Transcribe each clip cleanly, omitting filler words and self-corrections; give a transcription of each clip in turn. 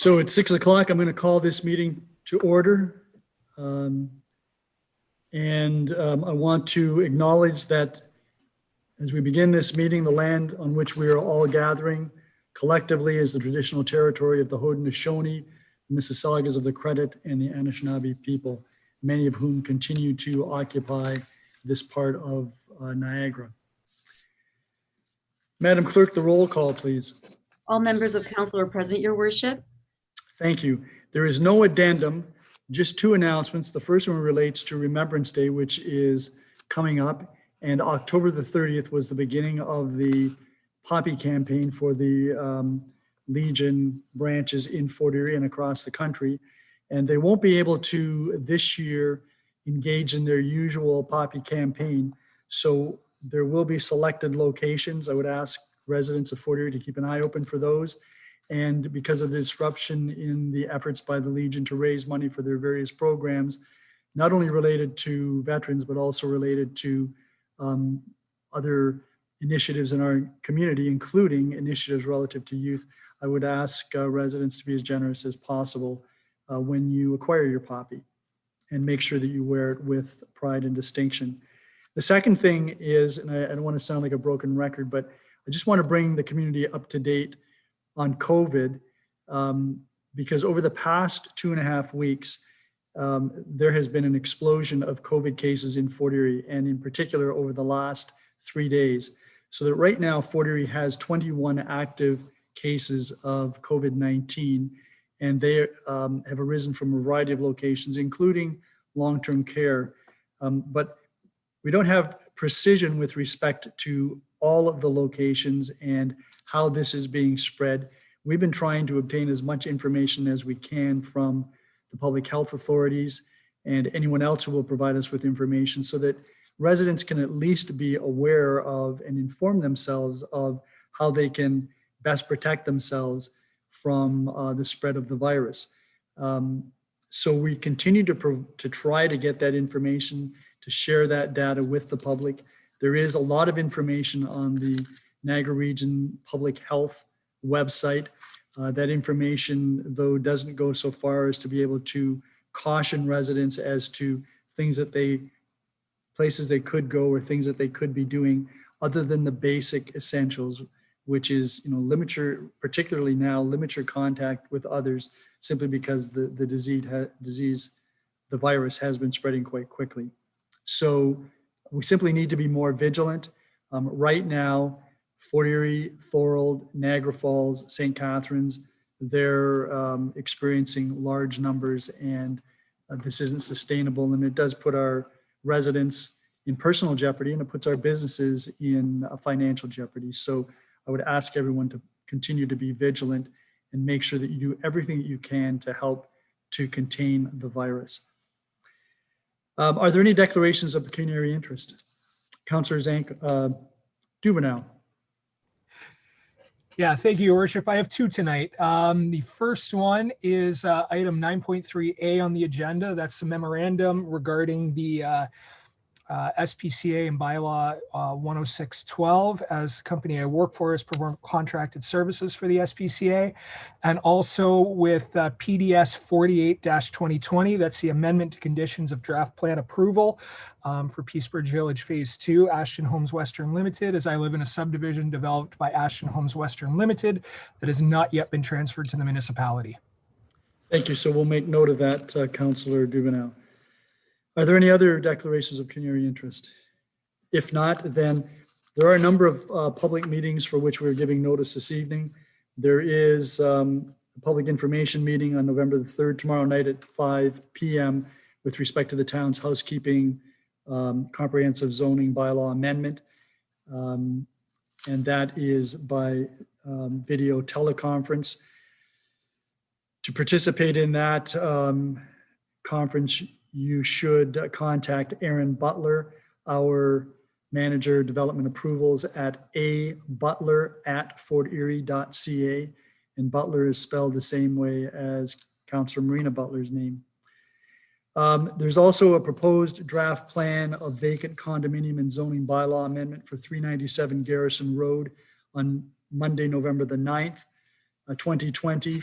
So at 6 o'clock, I'm going to call this meeting to order. I want to acknowledge that as we begin this meeting, the land on which we are all gathering collectively is the traditional territory of the Haudenosaunee, the Mississaugas of the Credit, and the Anishinaabe people, many of whom continue to occupy this part of Niagara. Madam Clerk, the roll call, please. All members of council are present, Your Worship. Thank you. There is no addendum, just two announcements. The first one relates to Remembrance Day, which is coming up, and October the 30th was the beginning of the poppy campaign for the Legion branches in Fort Erie and across the country. And they won't be able to this year engage in their usual poppy campaign. So there will be selected locations. I would ask residents of Fort Erie to keep an eye open for those. And because of the disruption in the efforts by the Legion to raise money for their various programs, not only related to veterans, but also related to other initiatives in our community, including initiatives relative to youth, I would ask residents to be as generous as possible when you acquire your poppy and make sure that you wear it with pride and distinction. The second thing is, and I don't want to sound like a broken record, but I just want to bring the community up to date on COVID, because over the past 2.5 weeks, there has been an explosion of COVID cases in Fort Erie, and in particular over the last 3 days. So that right now, Fort Erie has 21 active cases of COVID-19, and they have arisen from a variety of locations, including long-term care. But we don't have precision with respect to all of the locations and how this is being spread. We've been trying to obtain as much information as we can from the public health authorities and anyone else who will provide us with information so that residents can at least be aware of and inform themselves of how they can best protect themselves from the spread of the virus. So we continue to try to get that information, to share that data with the public. There is a lot of information on the Niagara Region Public Health website. That information, though, doesn't go so far as to be able to caution residents as to things that places they could go or things that they could be doing other than the basic essentials, which is, limit your, particularly now, limit your contact with others simply because the virus has been spreading quite quickly. So we simply need to be more vigilant. Right now, Fort Erie, Thorold, Niagara Falls, St. Catharines, they're experiencing large numbers, and this isn't sustainable, and it does put our residents in personal jeopardy, and it puts our businesses in financial jeopardy. So I would ask everyone to continue to be vigilant and make sure that you do everything that you can to help to contain the virus. Are there any declarations of pecuniary interest? Councillor Zanko, Dubanow. Yeah, thank you, Your Worship. I have two tonight. The first one is item 9.3A on the agenda. That's the memorandum regarding the SPCA and bylaw 10612 as the company I work for has performed contracted services for the SPCA, and also with PDS 48-2020. That's the amendment to conditions of draft plan approval for Peacebridge Village Phase 2, Ashton Homes Western Limited, as I live in a subdivision developed by Ashton Homes Western Limited that has not yet been transferred to the municipality. Thank you. So we'll make note of that, Councillor Dubanow. Are there any other declarations of pecuniary interest? If not, then there are a number of public meetings for which we're giving notice this evening. There is a public information meeting on November the 3rd, tomorrow night at 5 p.m. with respect to the town's housekeeping comprehensive zoning bylaw amendment. And that is by video teleconference. To participate in that conference, you should contact Aaron Butler, our manager development approvals, at abutler@forterie.ca. And Butler is spelled the same way as Councillor Marina Butler's name. There's also a proposed draft plan of vacant condominium and zoning bylaw amendment for 397 Garrison Road on Monday, November the 9th, 2020.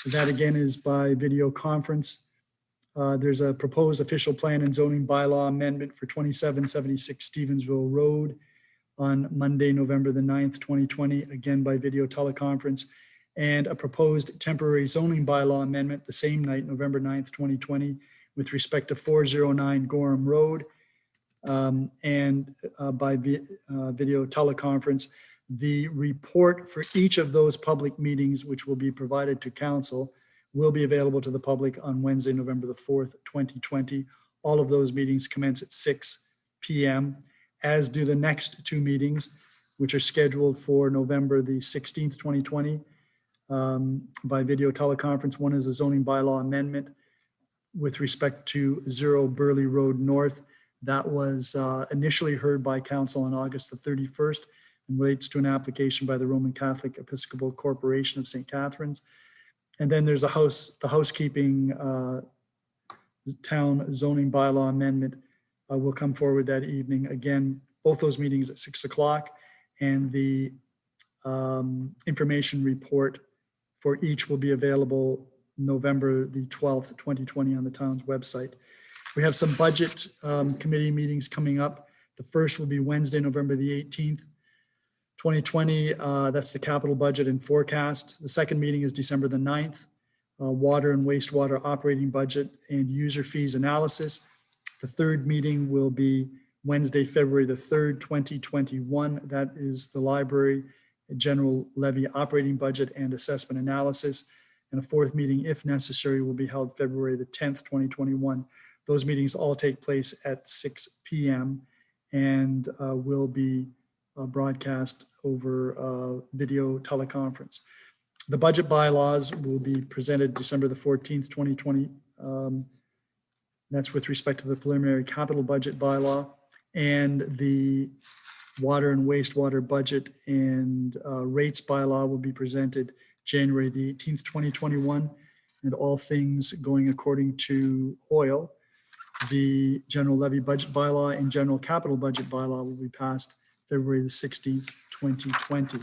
That again is by video conference. There's a proposed official plan and zoning bylaw amendment for 2776 Stevensville Road on Monday, November the 9th, 2020, again by video teleconference, and a proposed temporary zoning bylaw amendment the same night, November 9th, 2020, with respect to 409 Gorham Road, and by video teleconference. The report for each of those public meetings, which will be provided to council, will be available to the public on Wednesday, November the 4th, 2020. All of those meetings commence at 6 p.m., as do the next two meetings, which are scheduled for November the 16th, 2020, by video teleconference. One is a zoning bylaw amendment with respect to 0 Burley Road North. That was initially heard by council on August the 31st and relates to an application by the Roman Catholic Episcopal Corporation of St. Catharines. And then there's the housekeeping town zoning bylaw amendment will come forward that evening. Again, both those meetings at 6 o'clock, and the information report for each will be available November the 12th, 2020 on the town's website. We have some budget committee meetings coming up. The first will be Wednesday, November the 18th, 2020. That's the capital budget and forecast. The second meeting is December the 9th, water and wastewater operating budget and user fees analysis. The third meeting will be Wednesday, February the 3rd, 2021. That is the library general levy operating budget and assessment analysis. And a fourth meeting, if necessary, will be held February the 10th, 2021. Those meetings all take place at 6 p.m. and will be broadcast over video teleconference. The budget bylaws will be presented December the 14th, 2020. That's with respect to the preliminary capital budget bylaw, and the water and wastewater budget and rates bylaw will be presented January the 18th, 2021, and all things going according to Hoyle. The general levy budget bylaw and general capital budget bylaw will be passed February the 16th, 2020.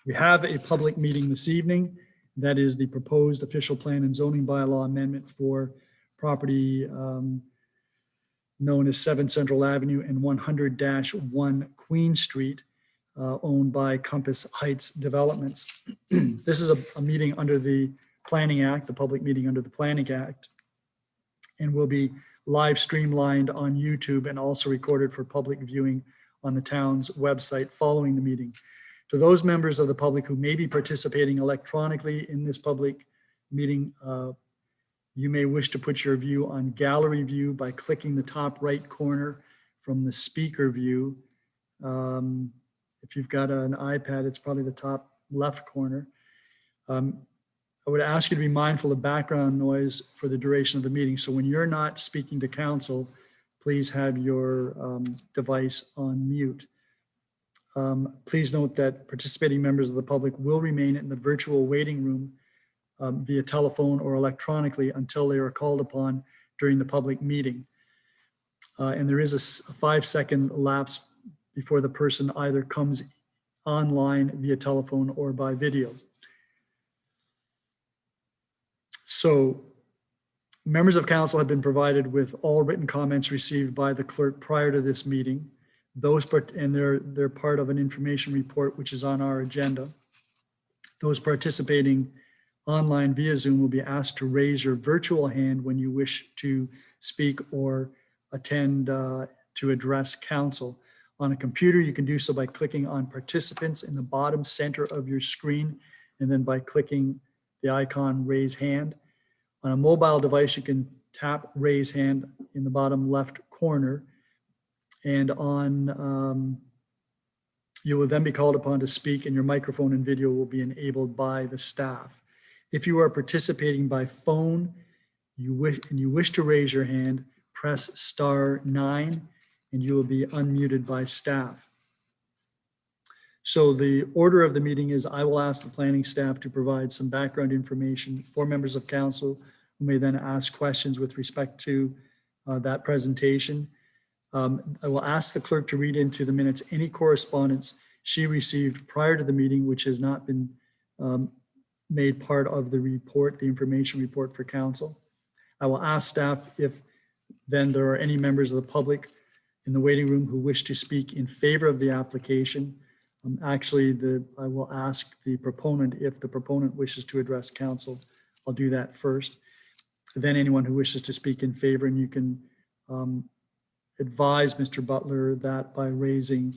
We have a public meeting this evening. That is the proposed official plan and zoning bylaw amendment for property known as 7 Central Avenue and 100-1 Queen Street, owned by Compass Heights Developments. This is a meeting under the Planning Act, the public meeting under the Planning Act, and will be live streamlined on YouTube and also recorded for public viewing on the town's website following the meeting. To those members of the public who may be participating electronically in this public meeting, you may wish to put your view on gallery view by clicking the top right corner from the speaker view. If you've got an iPad, it's probably the top left corner. I would ask you to be mindful of background noise for the duration of the meeting. So when you're not speaking to council, please have your device on mute. Please note that participating members of the public will remain in the virtual waiting room via telephone or electronically until they are called upon during the public meeting. And there is a 5-second lapse before the person either comes online via telephone or by video. So members of council have been provided with all written comments received by the clerk prior to this meeting. And they're part of an information report which is on our agenda. Those participating online via Zoom will be asked to raise your virtual hand when you wish to speak or attend to address council. On a computer, you can do so by clicking on participants in the bottom center of your screen, and then by clicking the icon raise hand. On a mobile device, you can tap raise hand in the bottom left corner, and you will then be called upon to speak, and your microphone and video will be enabled by the staff. If you are participating by phone, you wish to raise your hand, press *9, and you will be unmuted by staff. So the order of the meeting is I will ask the planning staff to provide some background information for members of council who may then ask questions with respect to that presentation. I will ask the clerk to read into the minutes any correspondence she received prior to the meeting which has not been made part of the report, the information report for council. I will ask staff if then there are any members of the public in the waiting room who wish to speak in favor of the application. Actually, I will ask the proponent if the proponent wishes to address council. I'll do that first. Then anyone who wishes to speak in favor, and you can advise Mr. Butler that by raising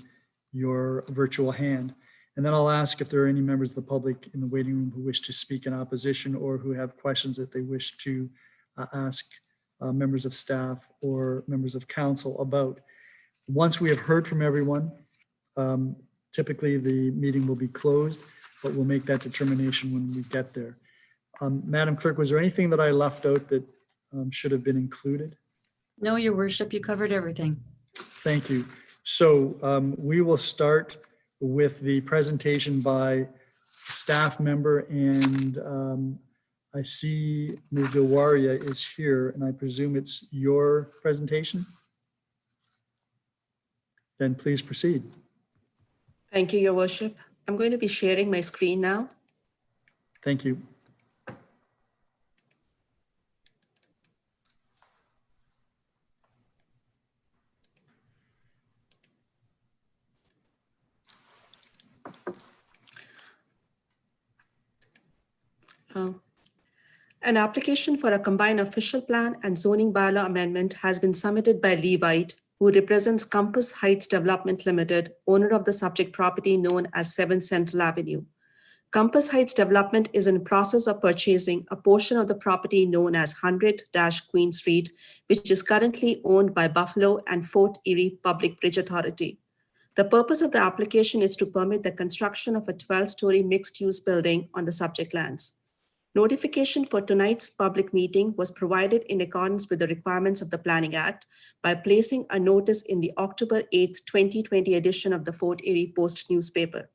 your virtual hand. And then I'll ask if there are any members of the public in the waiting room who wish to speak in opposition or who have questions that they wish to ask members of staff or members of council about. Once we have heard from everyone, typically the meeting will be closed, but we'll make that determination when we get there. Madam Clerk, was there anything that I left out that should have been included? No, Your Worship, you covered everything. Thank you. So we will start with the presentation by staff member, and I see Ms. Dilwaria is here, and I presume it's your presentation? Then please proceed. Thank you, Your Worship. I'm going to be sharing my screen now. Thank you. An application for a combined official plan and zoning bylaw amendment has been submitted by Levite, who represents Compass Heights Development Limited, owner of the subject property known as 7 Central Avenue. Compass Heights Development is in the process of purchasing a portion of the property known as 100-Queen Street, which is currently owned by Buffalo and Fort Erie Public Bridge Authority. The purpose of the application is to permit the construction of a 12-story mixed-use building on the subject lands. Notification for tonight's public meeting was provided in accordance with the requirements of the Planning Act by placing a notice in the October 8, 2020 edition of the Fort Erie Post newspaper.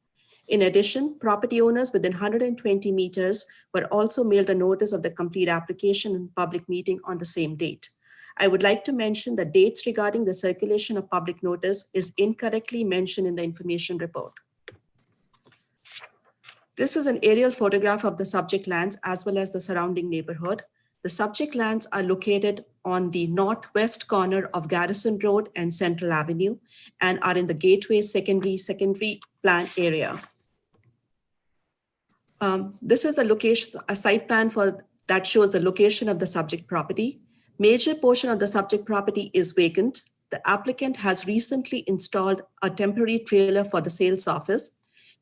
In addition, property owners within 120 meters were also mailed a notice of the complete application and public meeting on the same date. I would like to mention that dates regarding the circulation of public notice is incorrectly mentioned in the information report. This is an aerial photograph of the subject lands as well as the surrounding neighborhood. The subject lands are located on the northwest corner of Garrison Road and Central Avenue and are in the Gateway secondary plan area. This is the location, a site plan that shows the location of the subject property. Major portion of the subject property is vacant. The applicant has recently installed a temporary trailer for the sales office.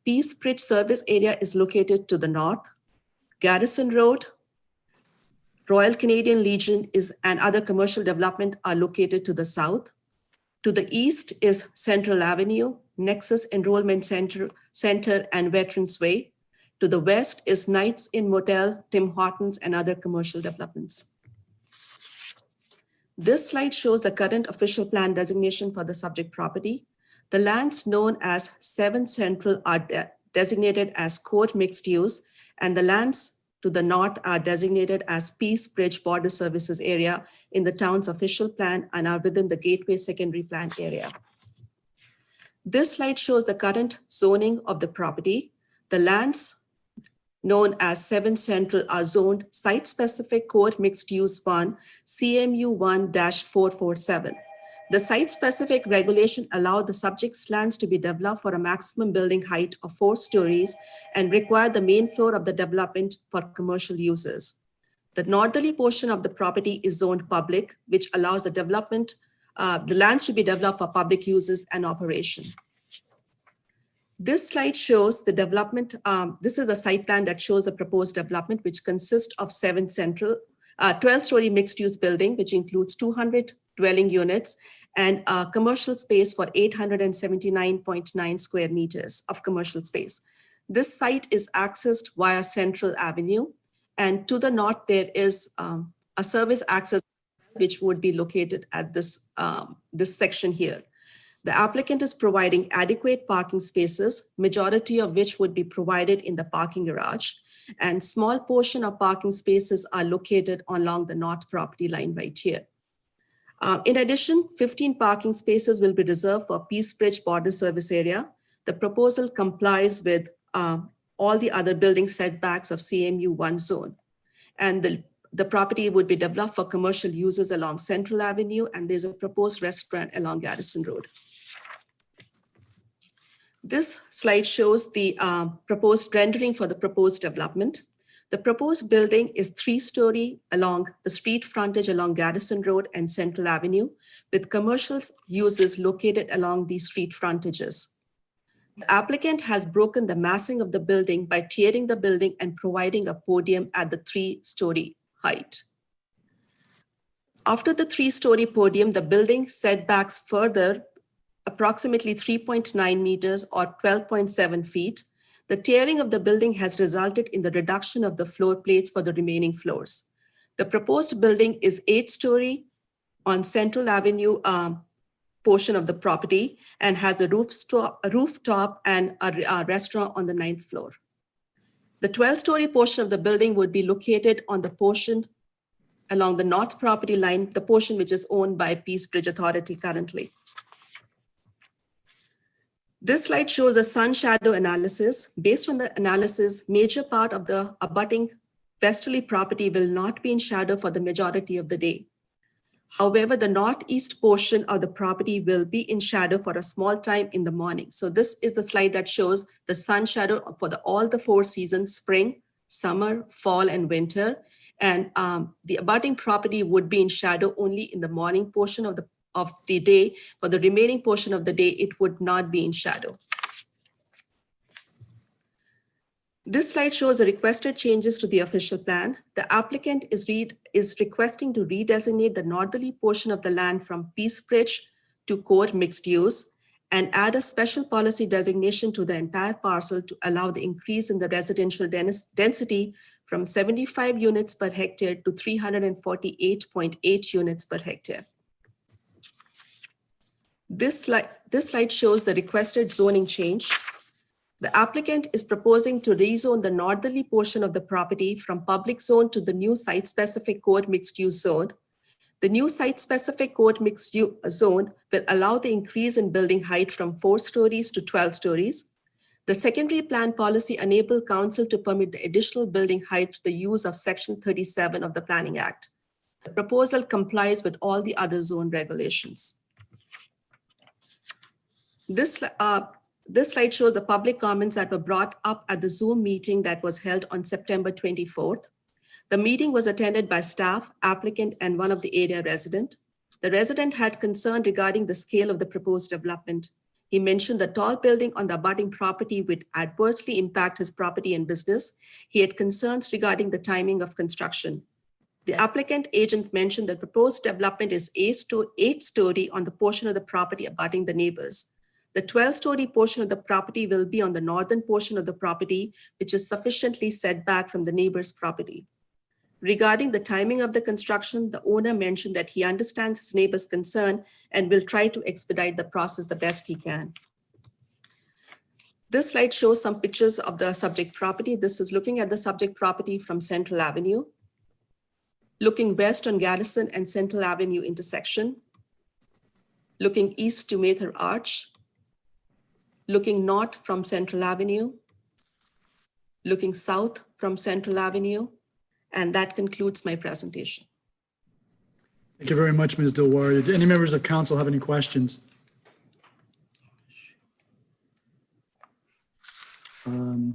Peace Bridge service area is located to the north. Garrison Road, Royal Canadian Legion and other commercial development are located to the south. To the east is Central Avenue, Nexus Enrollment Center and Veterans Way. To the west is Knights Inn Motel, Tim Hortons, and other commercial developments. This slide shows the current official plan designation for the subject property. The lands known as 7 Central are designated as core mixed use, and the lands to the north are designated as Peace Bridge Border Services area in the town's official plan and are within the Gateway secondary plan area. This slide shows the current zoning of the property. The lands known as 7 Central are zoned Site-Specific Core Mixed Use 1, CMU 1-447. The site-specific regulation allowed the subject's lands to be developed for a maximum building height of 4 stories and required the main floor of the development for commercial uses. The northerly portion of the property is zoned public, which allows the development, the lands to be developed for public uses and operation. This slide shows the development. This is a site plan that shows a proposed development, which consists of 7 Central, 12-story mixed-use building, which includes 200 dwelling units and a commercial space for 879.9 square meters of commercial space. This site is accessed via Central Avenue, and to the north there is a service access which would be located at this section here. The applicant is providing adequate parking spaces, majority of which would be provided in the parking garage, and small portion of parking spaces are located along the north property line right here. In addition, 15 parking spaces will be reserved for Peace Bridge Border Service area. The proposal complies with all the other building setbacks of CMU1 zone. And the property would be developed for commercial uses along Central Avenue, and there's a proposed restaurant along Garrison Road. This slide shows the proposed rendering for the proposed development. The proposed building is 3-story along the street frontage along Garrison Road and Central Avenue, with commercial uses located along these street frontages. The applicant has broken the massing of the building by tearing the building and providing a podium at the 3-story height. After the 3-story podium, the building setbacks further approximately 3.9 meters or 12.7 feet. The tearing of the building has resulted in the reduction of the floor plates for the remaining floors. The proposed building is 8-story on Central Avenue portion of the property and has a rooftop and a restaurant on the 9th floor. The 12-story portion of the building would be located on the portion along the north property line, the portion which is owned by Peace Bridge Authority currently. This slide shows a sun shadow analysis. Based on the analysis, major part of the abutting westerly property will not be in shadow for the majority of the day. However, the northeast portion of the property will be in shadow for a small time in the morning. So this is the slide that shows the sun shadow for all the 4 seasons, spring, summer, fall, and winter. And the abutting property would be in shadow only in the morning portion of the day. For the remaining portion of the day, it would not be in shadow. This slide shows the requested changes to the official plan. The applicant is requesting to redesignate the northerly portion of the land from Peace Bridge to core mixed use and add a special policy designation to the entire parcel to allow the increase in the residential density from 75 units per hectare to 348.8 units per hectare. This slide shows the requested zoning change. The applicant is proposing to rezone the northerly portion of the property from public zone to the new site-specific core mixed-use zone. The new site-specific core mixed-use zone will allow the increase in building height from 4 stories to 12 stories. The secondary plan policy enables council to permit the additional building height through the use of Section 37 of the Planning Act. The proposal complies with all the other zone regulations. This slide shows the public comments that were brought up at the Zoom meeting that was held on September 24th. The meeting was attended by staff, applicant, and one of the area resident. The resident had concern regarding the scale of the proposed development. He mentioned the tall building on the abutting property would adversely impact his property and business. He had concerns regarding the timing of construction. The applicant agent mentioned the proposed development is 8-story on the portion of the property abutting the neighbors. The 12-story portion of the property will be on the northern portion of the property, which is sufficiently set back from the neighbor's property. Regarding the timing of the construction, the owner mentioned that he understands his neighbor's concern and will try to expedite the process the best he can. This slide shows some pictures of the subject property. This is looking at the subject property from Central Avenue, looking west on Garrison and Central Avenue intersection, looking east to Mather Arch, looking north from Central Avenue, looking south from Central Avenue, and that concludes my presentation. Thank you very much, Ms. Dilwari. Do any members of council have any questions? I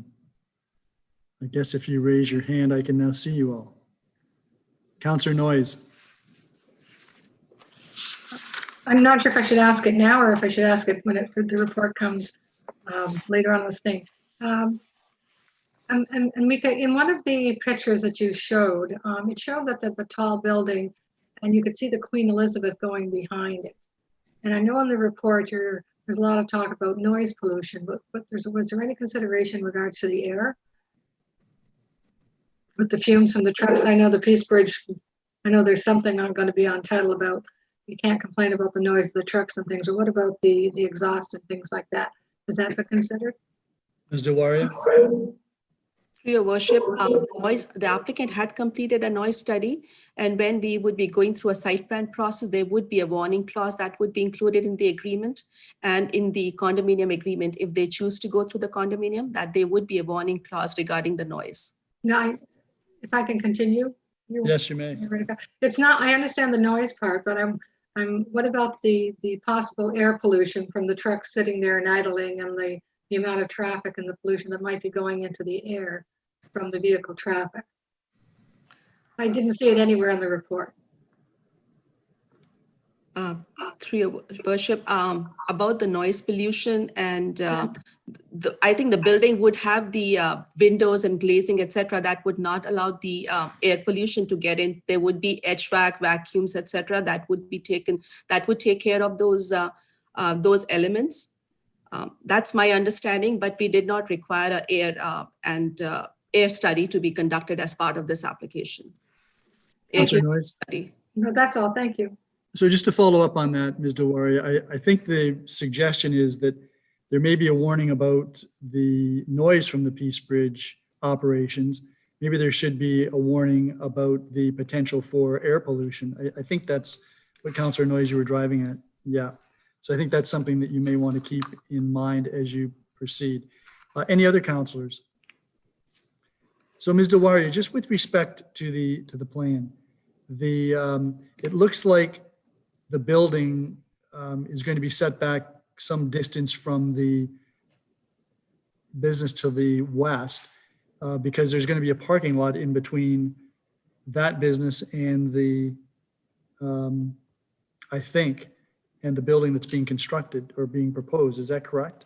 guess if you raise your hand, I can now see you all. Councillor Noyes. I'm not sure if I should ask it now or if I should ask it when the report comes later on this thing. And Mika, in one of the pictures that you showed, it showed that the tall building, and you could see the Queen Elizabeth going behind it. And I know in the report there's a lot of talk about noise pollution, but was there any consideration in regards to the air? With the fumes from the trucks, I know the Peace Bridge, I know there's something I'm going to be on title about. You can't complain about the noise of the trucks and things, or what about the exhaust and things like that? Has that been considered? Ms. Dilwari. Through your worship, the applicant had completed a noise study, and when we would be going through a site plan process, there would be a warning clause that would be included in the agreement and in the condominium agreement. If they choose to go through the condominium, that there would be a warning clause regarding the noise. Now, if I can continue? Yes, you may. It's not, I understand the noise part, but what about the possible air pollution from the trucks sitting there and idling, and the amount of traffic and the pollution that might be going into the air from the vehicle traffic? I didn't see it anywhere in the report. Through your worship, about the noise pollution, and I think the building would have the windows and glazing, etc., that would not allow the air pollution to get in. There would be HVAC, vacuums, etc., that would be taken, that would take care of those elements. That's my understanding, but we did not require an air study to be conducted as part of this application. Councillor Noyes? Study. No, that's all. Thank you. So just to follow up on that, Ms. Dewari, I think the suggestion is that there may be a warning about the noise from the Peace Bridge operations. Maybe there should be a warning about the potential for air pollution. I think that's what Councillor Noyes you were driving at. Yeah. So I think that's something that you may want to keep in mind as you proceed. Any other councillors? So Ms. Dewari, just with respect to the plan, it looks like the building is going to be set back some distance from the business to the west because there's going to be a parking lot in between that business and I think, and the building that's being constructed or being proposed. Is that correct?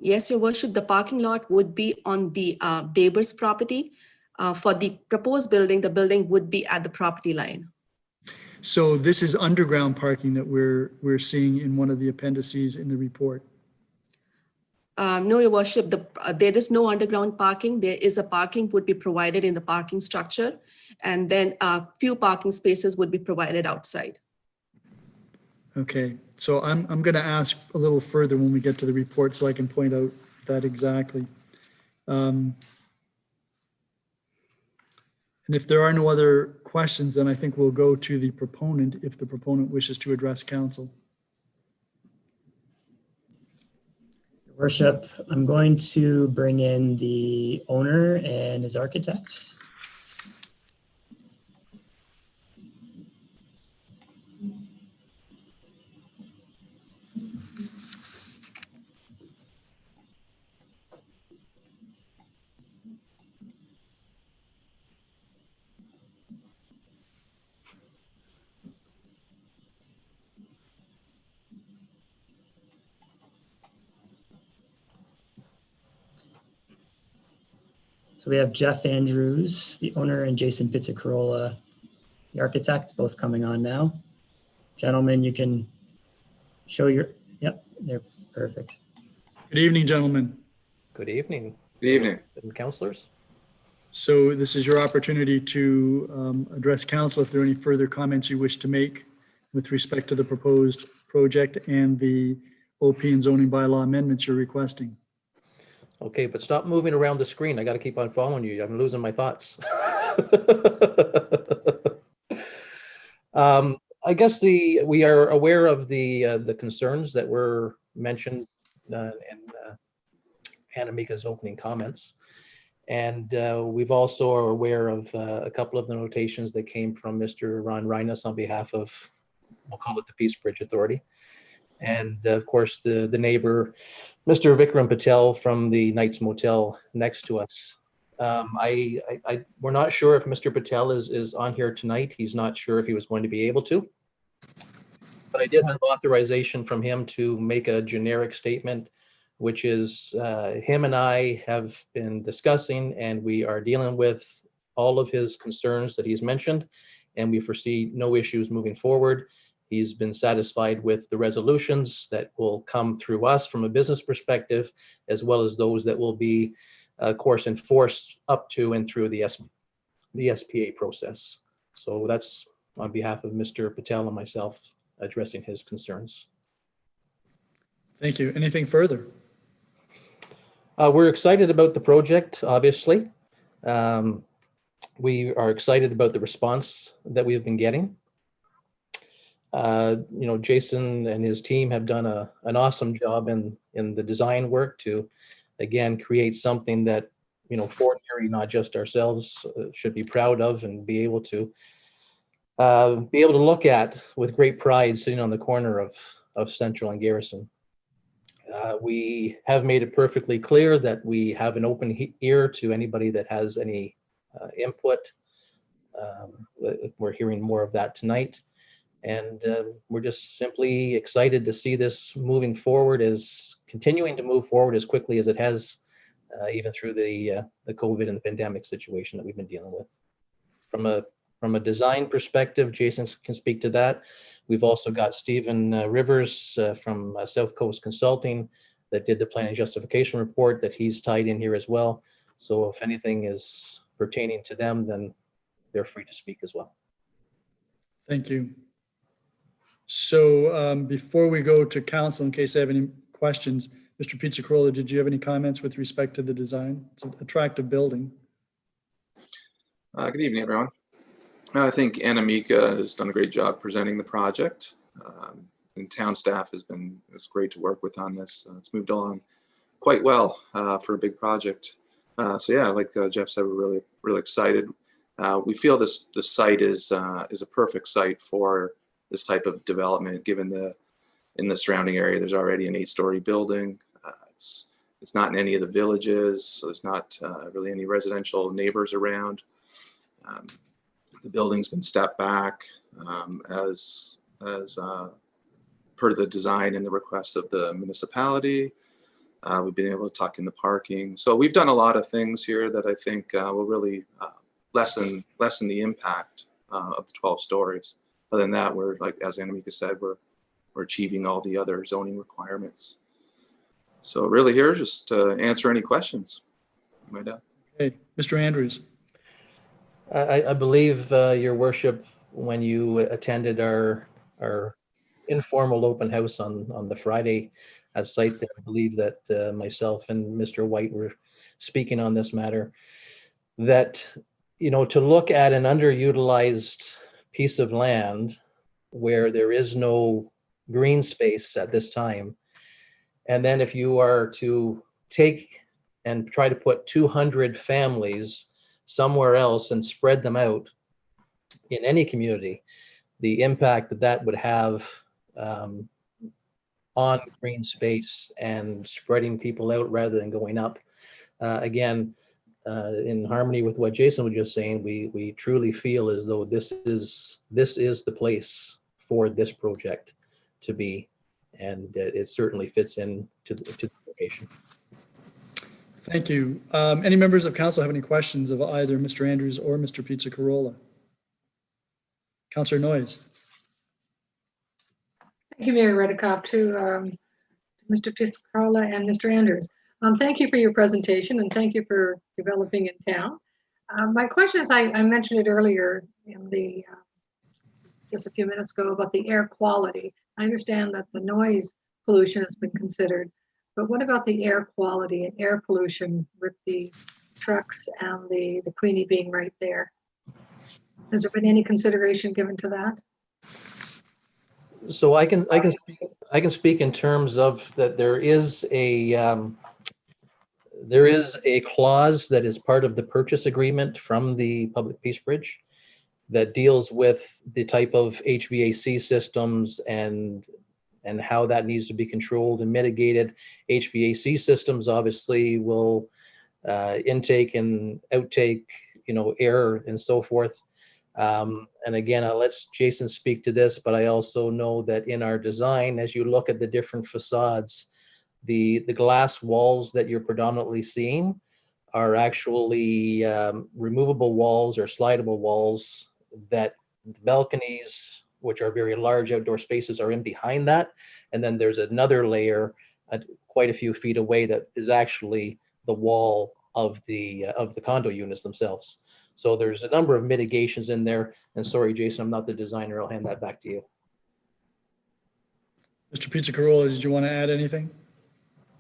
Yes, Your Worship, the parking lot would be on the neighbor's property. For the proposed building, the building would be at the property line. So this is underground parking that we're seeing in one of the appendices in the report. No, Your Worship, there is no underground parking. There is a parking would be provided in the parking structure, and then a few parking spaces would be provided outside. Okay, so I'm going to ask a little further when we get to the report so I can point out that exactly. And if there are no other questions, then I think we'll go to the proponent if the proponent wishes to address council. Your Worship, I'm going to bring in the owner and his architect. So we have Jeff Andrews, the owner, and Jason Pizzicarola, the architect, both coming on now. Gentlemen, you can show your, yep, they're perfect. Good evening, gentlemen. Good evening. Good evening. And councillors. So this is your opportunity to address council if there are any further comments you wish to make with respect to the proposed project and the OP and zoning bylaw amendments you're requesting. Okay, but stop moving around the screen. I got to keep on following you. I'm losing my thoughts. I guess we are aware of the concerns that were mentioned in Anamika's opening comments. And we've also are aware of a couple of the notations that came from Mr. Ron Rhinus on behalf of, we'll call it the Peace Bridge Authority. And of course, the neighbor, Mr. Vikram Patel from the Knights Motel next to us. We're not sure if Mr. Patel is on here tonight. He's not sure if he was going to be able to. But I did have authorization from him to make a generic statement, which is him and I have been discussing, and we are dealing with all of his concerns that he's mentioned, and we foresee no issues moving forward. He's been satisfied with the resolutions that will come through us from a business perspective, as well as those that will be, of course, enforced up to and through the SPA process. So that's on behalf of Mr. Patel and myself addressing his concerns. Thank you. Anything further? We're excited about the project, obviously. We are excited about the response that we've been getting. Jason and his team have done an awesome job in the design work to, again, create something that, for Erie, not just ourselves, should be proud of and be able to look at with great pride sitting on the corner of Central and Garrison. We have made it perfectly clear that we have an open ear to anybody that has any input. We're hearing more of that tonight. And we're just simply excited to see this continuing to move forward as quickly as it has, even through the COVID and the pandemic situation that we've been dealing with. From a design perspective, Jason can speak to that. We've also got Stephen Rivers from South Coast Consulting that did the plan and justification report that he's tied in here as well. So if anything is pertaining to them, then they're free to speak as well. Thank you. So before we go to council, in case I have any questions, Mr. Pizzacarola, did you have any comments with respect to the design? It's an attractive building. Good evening, everyone. I think Anamika has done a great job presenting the project. And town staff it's great to work with on this. It's moved along quite well for a big project. So yeah, like Jeff said, we're really excited. We feel the site is a perfect site for this type of development, given in the surrounding area, there's already an 8-story building. It's not in any of the villages, so there's not really any residential neighbors around. The building's been stepped back as per the design and the request of the municipality. We've been able to tuck in the parking. So we've done a lot of things here that I think will really lessen the impact of the 12 stories. Other than that, we're, like as Anamika said, we're achieving all the other zoning requirements. So really here, just to answer any questions you might have. Okay, Mr. Andrews. I believe, Your Worship, when you attended our informal open house on the Friday at site, I believe that myself and Mr. White were speaking on this matter, that, to look at an underutilized piece of land where there is no green space at this time, and then if you are to take and try to put 200 families somewhere else and spread them out in any community, the impact that would have on green space and spreading people out rather than going up. Again, in harmony with what Jason was just saying, we truly feel as though this is the place for this project to be, and it certainly fits in to the location. Thank you. Any members of council have any questions of either Mr. Andrews or Mr. Pizzacarola? Councillor Noyes. Thank you, Mayor Redekop, to Mr. Pizzacarola and Mr. Andrews. Thank you for your presentation and thank you for developing in town. My question is, I mentioned it earlier in just a few minutes ago about the air quality. I understand that the noise pollution has been considered, but what about the air quality and air pollution with the trucks and the Queenie being right there? Has there been any consideration given to that? So I can speak in terms of that there is a clause that is part of the purchase agreement from the Public Peace Bridge that deals with the type of HVAC systems and how that needs to be controlled and mitigated. HVAC systems obviously will intake and outtake, air and so forth. And again, I'll let Jason speak to this, but I also know that in our design, as you look at the different facades, the glass walls that you're predominantly seeing are actually removable walls or slidable walls that the balconies, which are very large outdoor spaces, are in behind that. And then there's another layer quite a few feet away that is actually the wall of the condo units themselves. So there's a number of mitigations in there. And sorry, Jason, I'm not the designer. I'll hand that back to you. Mr. Pizzacarola, did you want to add anything?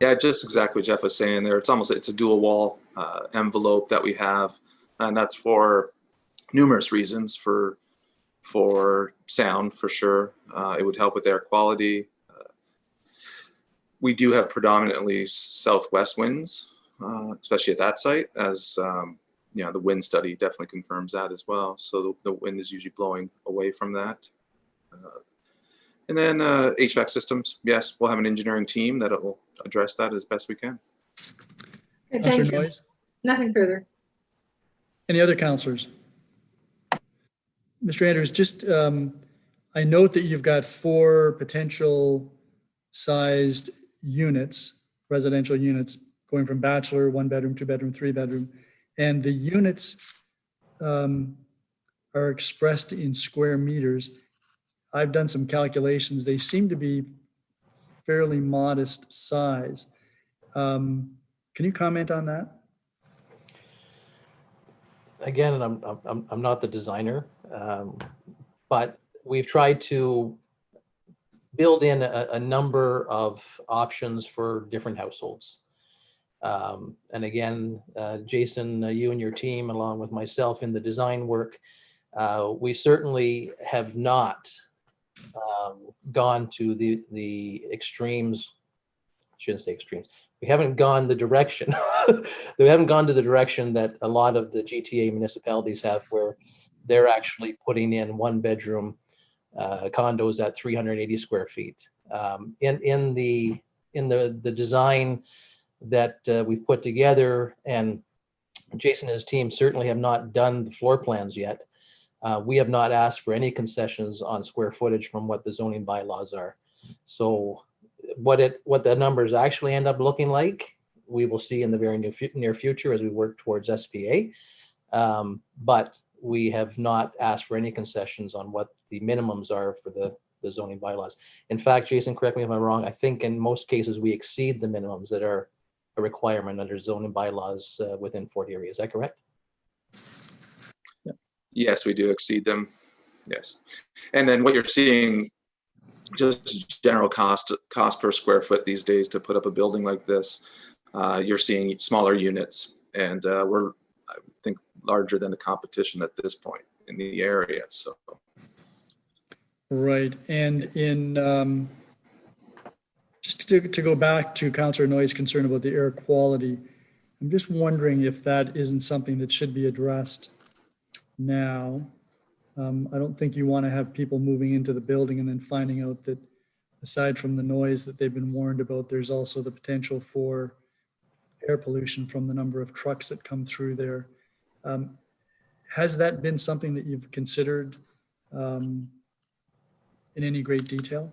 Yeah, just exactly what Jeff was saying there. It's a dual wall envelope that we have, and that's for numerous reasons. For sound, for sure, it would help with air quality. We do have predominantly southwest winds, especially at that site, as the wind study definitely confirms that as well. So the wind is usually blowing away from that. And then HVAC systems, yes, we'll have an engineering team that will address that as best we can. Okay, Councillor thank you. Noyes? Nothing further. Any other councillors? Mr. Andrews, just, I note that you've got 4 potential sized units, residential units, going from bachelor, 1 bedroom, 2 bedroom, 3 bedroom. And the units are expressed in square meters. I've done some calculations. They seem to be fairly modest size. Can you comment on that? Again, I'm not the designer, but we've tried to build in a number of options for different households. And again, Jason, you and your team, along with myself in the design work, we certainly have not gone to the extremes. I shouldn't say extremes. We haven't gone the direction. We haven't gone to the direction that a lot of the GTA municipalities have, where they're actually putting in 1 bedroom condos at 380 square feet. In the design that we've put together, and Jason and his team certainly have not done the floor plans yet. We have not asked for any concessions on square footage from what the zoning bylaws are. So what the numbers actually end up looking like, we will see in the very near future as we work towards SPA. But we have not asked for any concessions on what the minimums are for the zoning bylaws. In fact, Jason, correct me if I'm wrong, I think in most cases we exceed the minimums that are a requirement under zoning bylaws within Fort Erie. Is that correct? Yes, we do exceed them. Yes. And then what you're seeing, just general cost per square foot these days to put up a building like this, you're seeing smaller units, and we're, I think, larger than the competition at this point in the area. So. Right. And in just to go back to Councillor Noyes' concern about the air quality, I'm just wondering if that isn't something that should be addressed now. I don't think you want to have people moving into the building and then finding out that aside from the noise that they've been warned about, there's also the potential for air pollution from the number of trucks that come through there. Has that been something that you've considered in any great detail?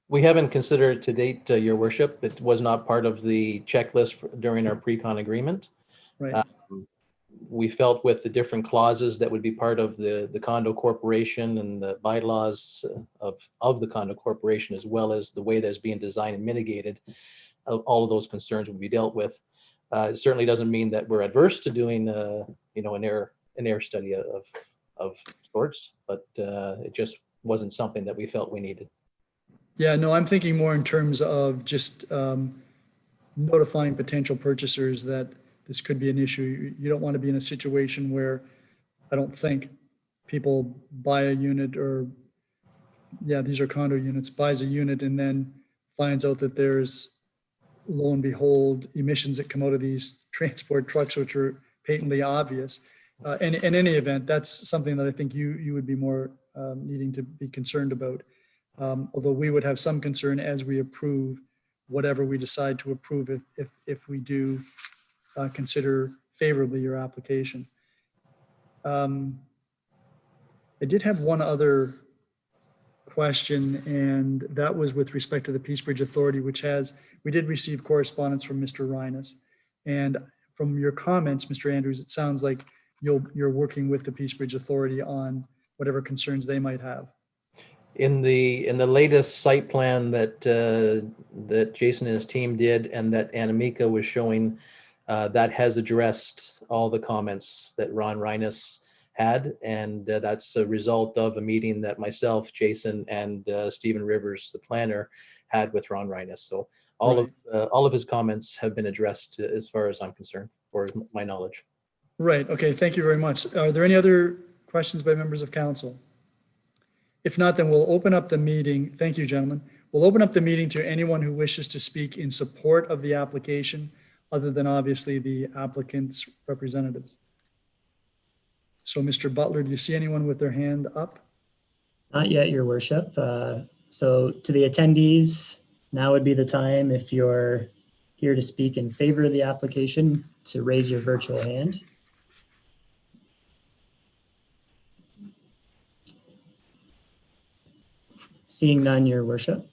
We haven't considered it to date, Your Worship. It was not part of the checklist during our pre-con agreement. Right. We felt with the different clauses that would be part of the condo corporation and the bylaws of the condo corporation, as well as the way that's being designed and mitigated, all of those concerns would be dealt with. It certainly doesn't mean that we're adverse to doing, an air study of sorts, but it just wasn't something that we felt we needed. Yeah, no, I'm thinking more in terms of just notifying potential purchasers that this could be an issue. You don't want to be in a situation where, I don't think, people buy a unit, or, yeah, these are condo units, buys a unit and then finds out that there's, lo and behold, emissions that come out of these transport trucks, which are patently obvious. And in any event, that's something that I think you would be more needing to be concerned about. Although we would have some concern as we approve whatever we decide to approve if we do consider favorably your application. I did have one other question, and that was with respect to the Peace Bridge Authority, we did receive correspondence from Mr. Reines. And from your comments, Mr. Andrews, it sounds like you're working with the Peace Bridge Authority on whatever concerns they might have. In the latest site plan that Jason and his team did, and that Anamika was showing, that has addressed all the comments that Ron Reines had, and that's a result of a meeting that myself, Jason, and Stephen Rivers, the planner, had with Ron Reines. So all of his comments have been addressed as far as I'm concerned, or my knowledge. Right. Okay. Thank you very much. Are there any other questions by members of council? If not, then we'll open up the meeting. Thank you, gentlemen. We'll open up the meeting to anyone who wishes to speak in support of the application, other than obviously the applicant's representatives. So, Mr. Butler, do you see anyone with their hand up? Not yet, Your Worship. So to the attendees, now would be the time, if you're here to speak in favor of the application, to raise your virtual hand. Seeing none, Your Worship.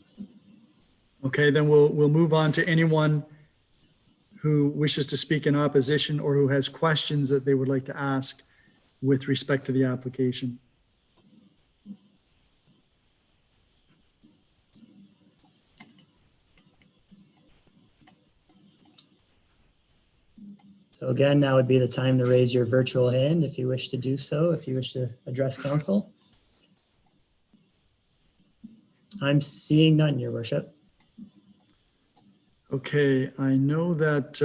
Okay, then we'll move on to anyone who wishes to speak in opposition or who has questions that they would like to ask with respect to the application. So again, now would be the time to raise your virtual hand if you wish to do so, if you wish to address council. I'm seeing none, Your Worship. Okay, I know that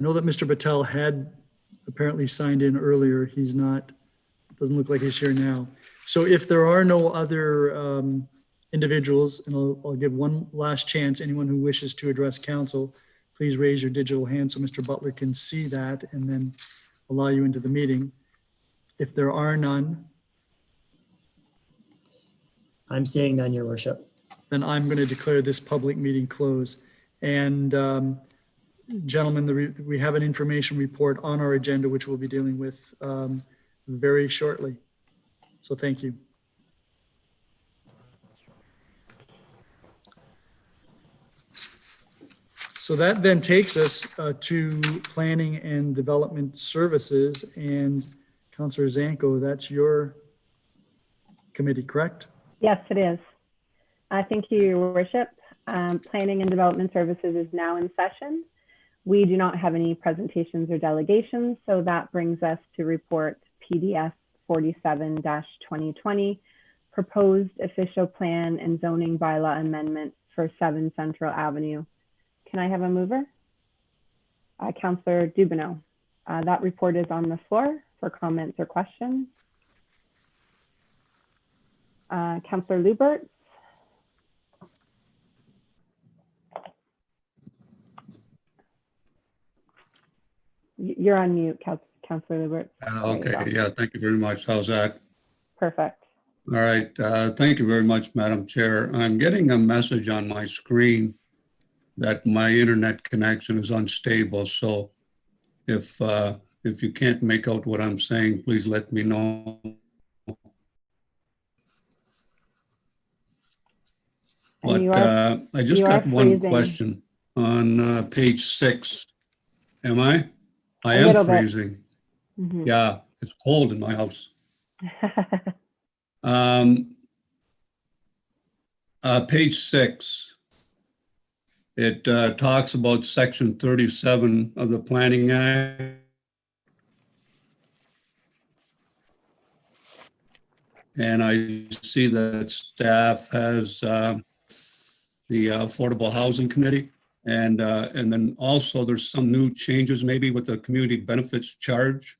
Mr. Patel had apparently signed in earlier. He's not, doesn't look like he's here now. So if there are no other individuals, and I'll give one last chance, anyone who wishes to address council, please raise your digital hand so Mr. Butler can see that and then allow you into the meeting. If there are none, I'm seeing none, Your Worship. then I'm going to declare this public meeting closed. And gentlemen, we have an information report on our agenda, which we'll be dealing with very shortly. So thank you. So that then takes us to Planning and Development Services, and Councillor Zanko, that's your committee, correct? Yes, it is. Thank you, Your Worship. Planning and Development Services is now in session. We do not have any presentations or delegations, so that brings us to report PDF 47-2020, Proposed Official Plan and Zoning Bylaw Amendment for 7 Central Avenue. Can I have a mover? Councillor Dubanow. That report is on the floor for comments or questions. Councillor Lubberts. You're on mute, Councillor Lubberts. Okay, yeah, thank you very much. How's that? Perfect. All right, thank you very much, Madam Chair. I'm getting a message on my screen that my internet connection is unstable. So if you can't make out what I'm saying, please let me know. But I just got one question on page 6. Am I? I am freezing. Mm-hmm. Yeah, it's cold in my house. Page 6. It talks about section 37 of the Planning Act. And I see that staff has the Affordable Housing Committee. And then also there's some new changes maybe with the community benefits charge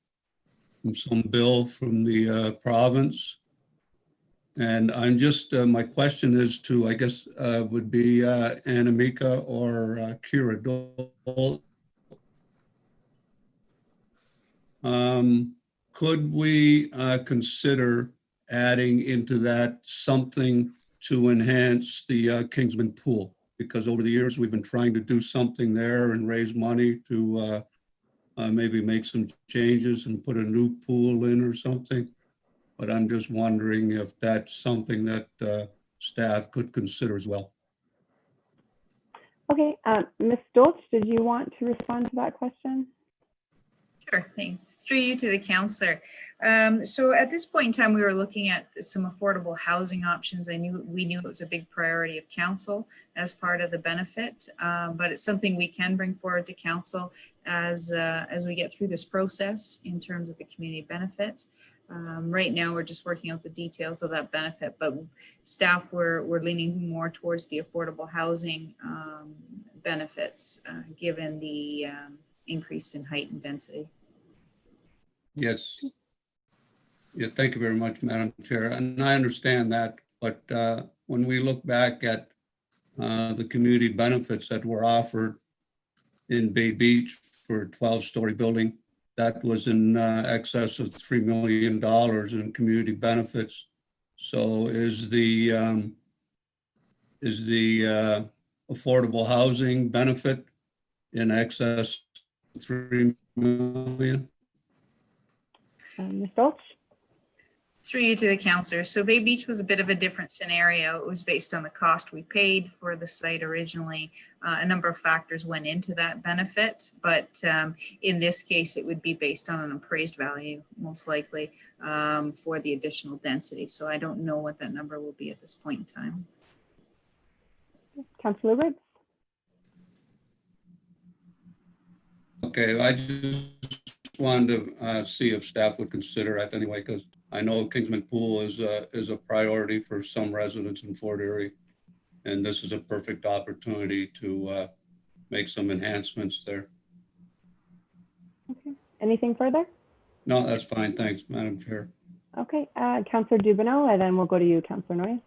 from some bill from the province. And I'm just, my question is to, I guess, would be Anamika or Kira Dole. Could we consider adding into that something to enhance the Kingsman pool? Because over the years, we've been trying to do something there and raise money to maybe make some changes and put a new pool in or something. But I'm just wondering if that's something that staff could consider as well. Okay, Ms. Dolch, did you want to respond to that question? Sure, thanks. Through you to the councillor. So at this point in time, we were looking at some affordable housing options. We knew it was a big priority of council as part of the benefit, but it's something we can bring forward to council as we get through this process in terms of the community benefit. Right now, we're just working out the details of that benefit, but staff we're leaning more towards the affordable housing benefits given the increase in height and density. Yes. Yeah, thank you very much, Madam Chair. And I understand that, but when we look back at the community benefits that were offered in Bay Beach for a 12-story building, that was in excess of $3 million in community benefits. So is the affordable housing benefit in excess of $3 million? Ms. Dolch? Through you to the councillor. So Bay Beach was a bit of a different scenario. It was based on the cost we paid for the site originally. A number of factors went into that benefit, but in this case, it would be based on an appraised value, most likely, for the additional density. So I don't know what that number will be at this point in time. Councillor Lubberts? Okay, I just wanted to see if staff would consider it anyway, because I know Kingsman Pool is a priority for some residents in Fort Erie, and this is a perfect opportunity to make some enhancements there. Okay. Anything further? No, that's fine. Thanks, Madam Chair. Okay, Councillor Dubanow, and then we'll go to you, Councillor Noyes.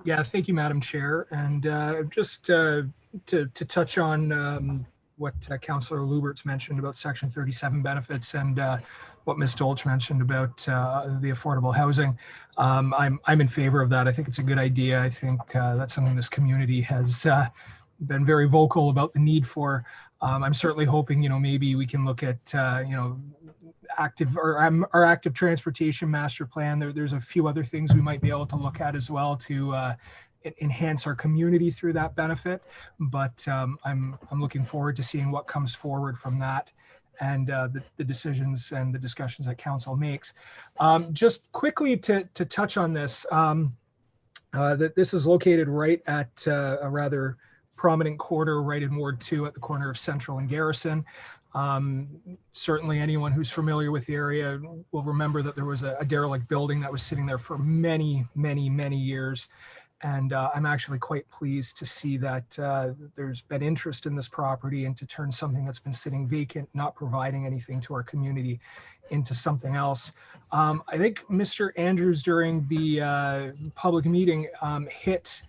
Yeah, thank you, Madam Chair. And just to touch on what Councillor Lubberts mentioned about Section 37 benefits and what Ms. Dolch mentioned about the affordable housing, I'm in favor of that. I think it's a good idea. I think that's something this community has been very vocal about the need for. I'm certainly hoping, maybe we can look at, our active transportation master plan. There's a few other things we might be able to look at as well to enhance our community through that benefit. But I'm looking forward to seeing what comes forward from that and the decisions and the discussions that council makes. Just quickly to touch on this, that this is located right at a rather prominent corridor right in Ward 2 at the corner of Central and Garrison. Certainly anyone who's familiar with the area will remember that there was a derelict building that was sitting there for many, many, many years. And I'm actually quite pleased to see that there's been interest in this property and to turn something that's been sitting vacant, not providing anything to our community, into something else. I think Mr. Andrews during the public meeting hit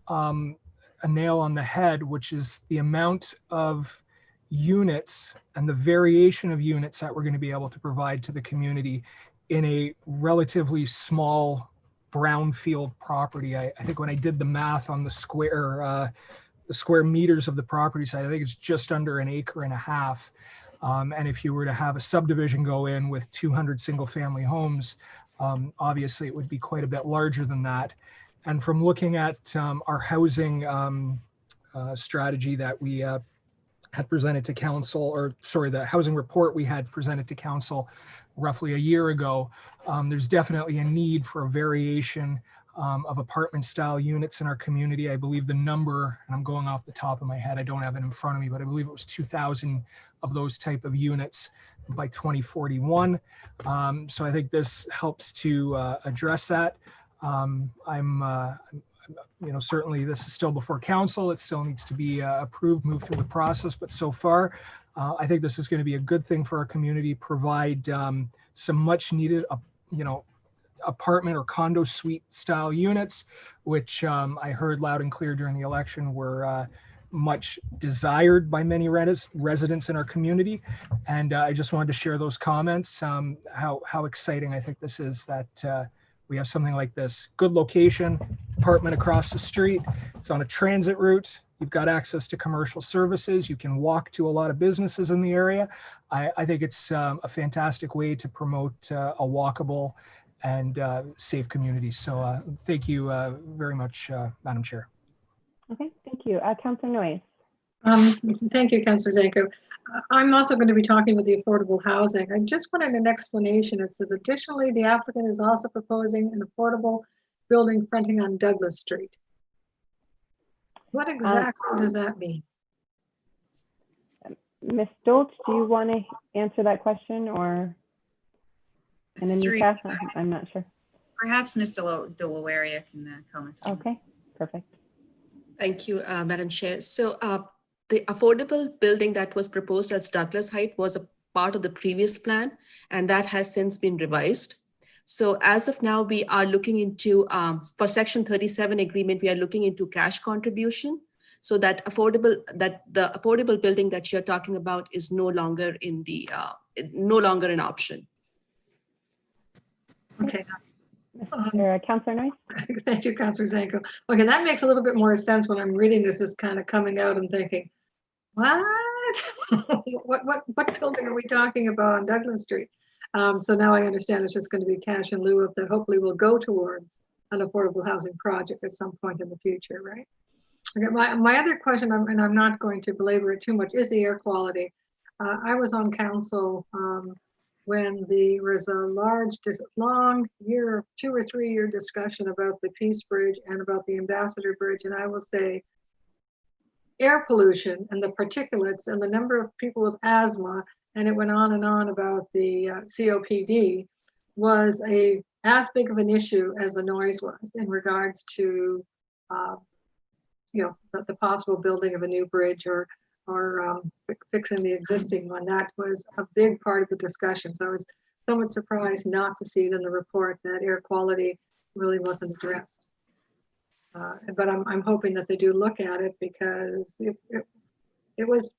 a nail on the head, which is the amount of units and the variation of units that we're going to be able to provide to the community in a relatively small brownfield property. I think when I did the math on the square meters of the property side, I think it's just under 1.5 acres. And if you were to have a subdivision go in with 200 single family homes, obviously it would be quite a bit larger than that. And from looking at our housing strategy that we had presented to council, or sorry, the housing report we had presented to council roughly a year ago, there's definitely a need for a variation of apartment style units in our community. I believe the number, and I'm going off the top of my head, I don't have it in front of me, but I believe it was 2,000 of those type of units by 2041. So I think this helps to address that. Certainly this is still before council. It still needs to be approved, move through the process. But so far, I think this is going to be a good thing for our community, provide some much needed, apartment or condo suite style units, which I heard loud and clear during the election were much desired by many residents in our community. And I just wanted to share those comments, how exciting I think this is that we have something like this. Good location, apartment across the street. It's on a transit route. You've got access to commercial services. You can walk to a lot of businesses in the area. I think it's a fantastic way to promote a walkable and safe community. So thank you very much, Madam Chair. Okay, thank you. Councillor Noyes. Thank you, Councillor Zanko. I'm also going to be talking with the affordable housing. I just wanted an explanation. It says additionally, the applicant is also proposing an affordable building fronting on Douglas Street. What exactly does that mean? Ms. Stoltz, do you want to answer that question, or? And then Three. I'm not sure. Perhaps Ms. Delawaria can comment. Okay, perfect. Thank you, Madam Chair. So the affordable building that was proposed as Douglas Height was a part of the previous plan, and that has since been revised. So as of now, we are looking into, for Section 37 agreement, we are looking into cash contribution. So that the affordable building that you're talking about is no longer in the, no longer an option. Okay. Councillor Noyes? Thank you, Councillor Zanko. Okay, that makes a little bit more sense when I'm reading this, is kind of coming out and thinking, what? what building are we talking about on Douglas Street? So now I understand it's just going to be cash in lieu of that hopefully will go towards an affordable housing project at some point in the future, right? Okay, my other question, and I'm not going to belabor it too much, is the air quality. I was on council when there was a long year, 2 or 3 year discussion about the Peace Bridge and about the Ambassador Bridge. And I will say air pollution and the particulates and the number of people with asthma, and it went on and on about the COPD, was as big of an issue as the noise was in regards to the possible building of a new bridge or fixing the existing one. That was a big part of the discussion. So I was somewhat surprised not to see it in the report that air quality really wasn't addressed. But I'm hoping that they do look at it, because it was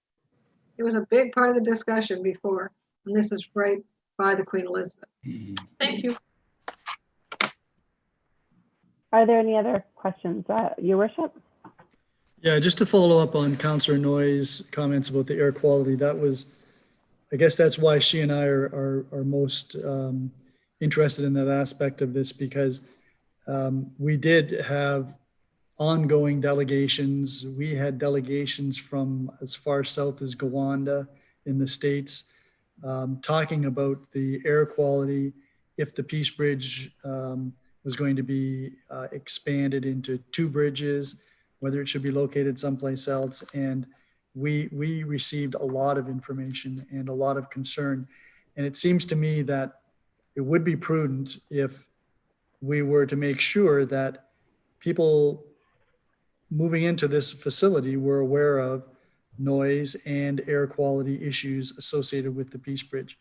a big part of the discussion before, and this is right by the Queen Elizabeth. Thank you. Are there any other questions, Your Worship? Yeah, just to follow up on Councillor Noyes' comments about the air quality, that was, I guess that's why she and I are most interested in that aspect of this, because we did have ongoing delegations. We had delegations from as far south as Gowanda in the States talking about the air quality if the Peace Bridge was going to be expanded into 2 bridges, whether it should be located someplace else. And we received a lot of information and a lot of concern. And it seems to me that it would be prudent if we were to make sure that people moving into this facility were aware of noise and air quality issues associated with the Peace Bridge,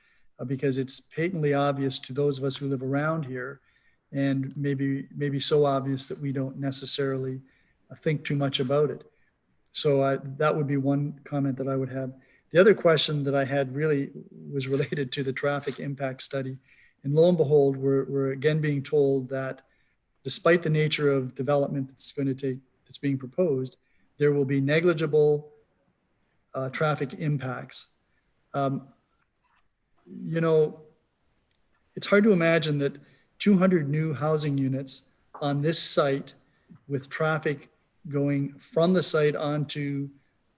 because it's patently obvious to those of us who live around here, and maybe so obvious that we don't necessarily think too much about it. So that would be one comment that I would have. The other question that I had really was related to the traffic impact study. And lo and behold, we're again being told that despite the nature of development that's being proposed, there will be negligible traffic impacts. It's hard to imagine that 200 new housing units on this site with traffic going from the site onto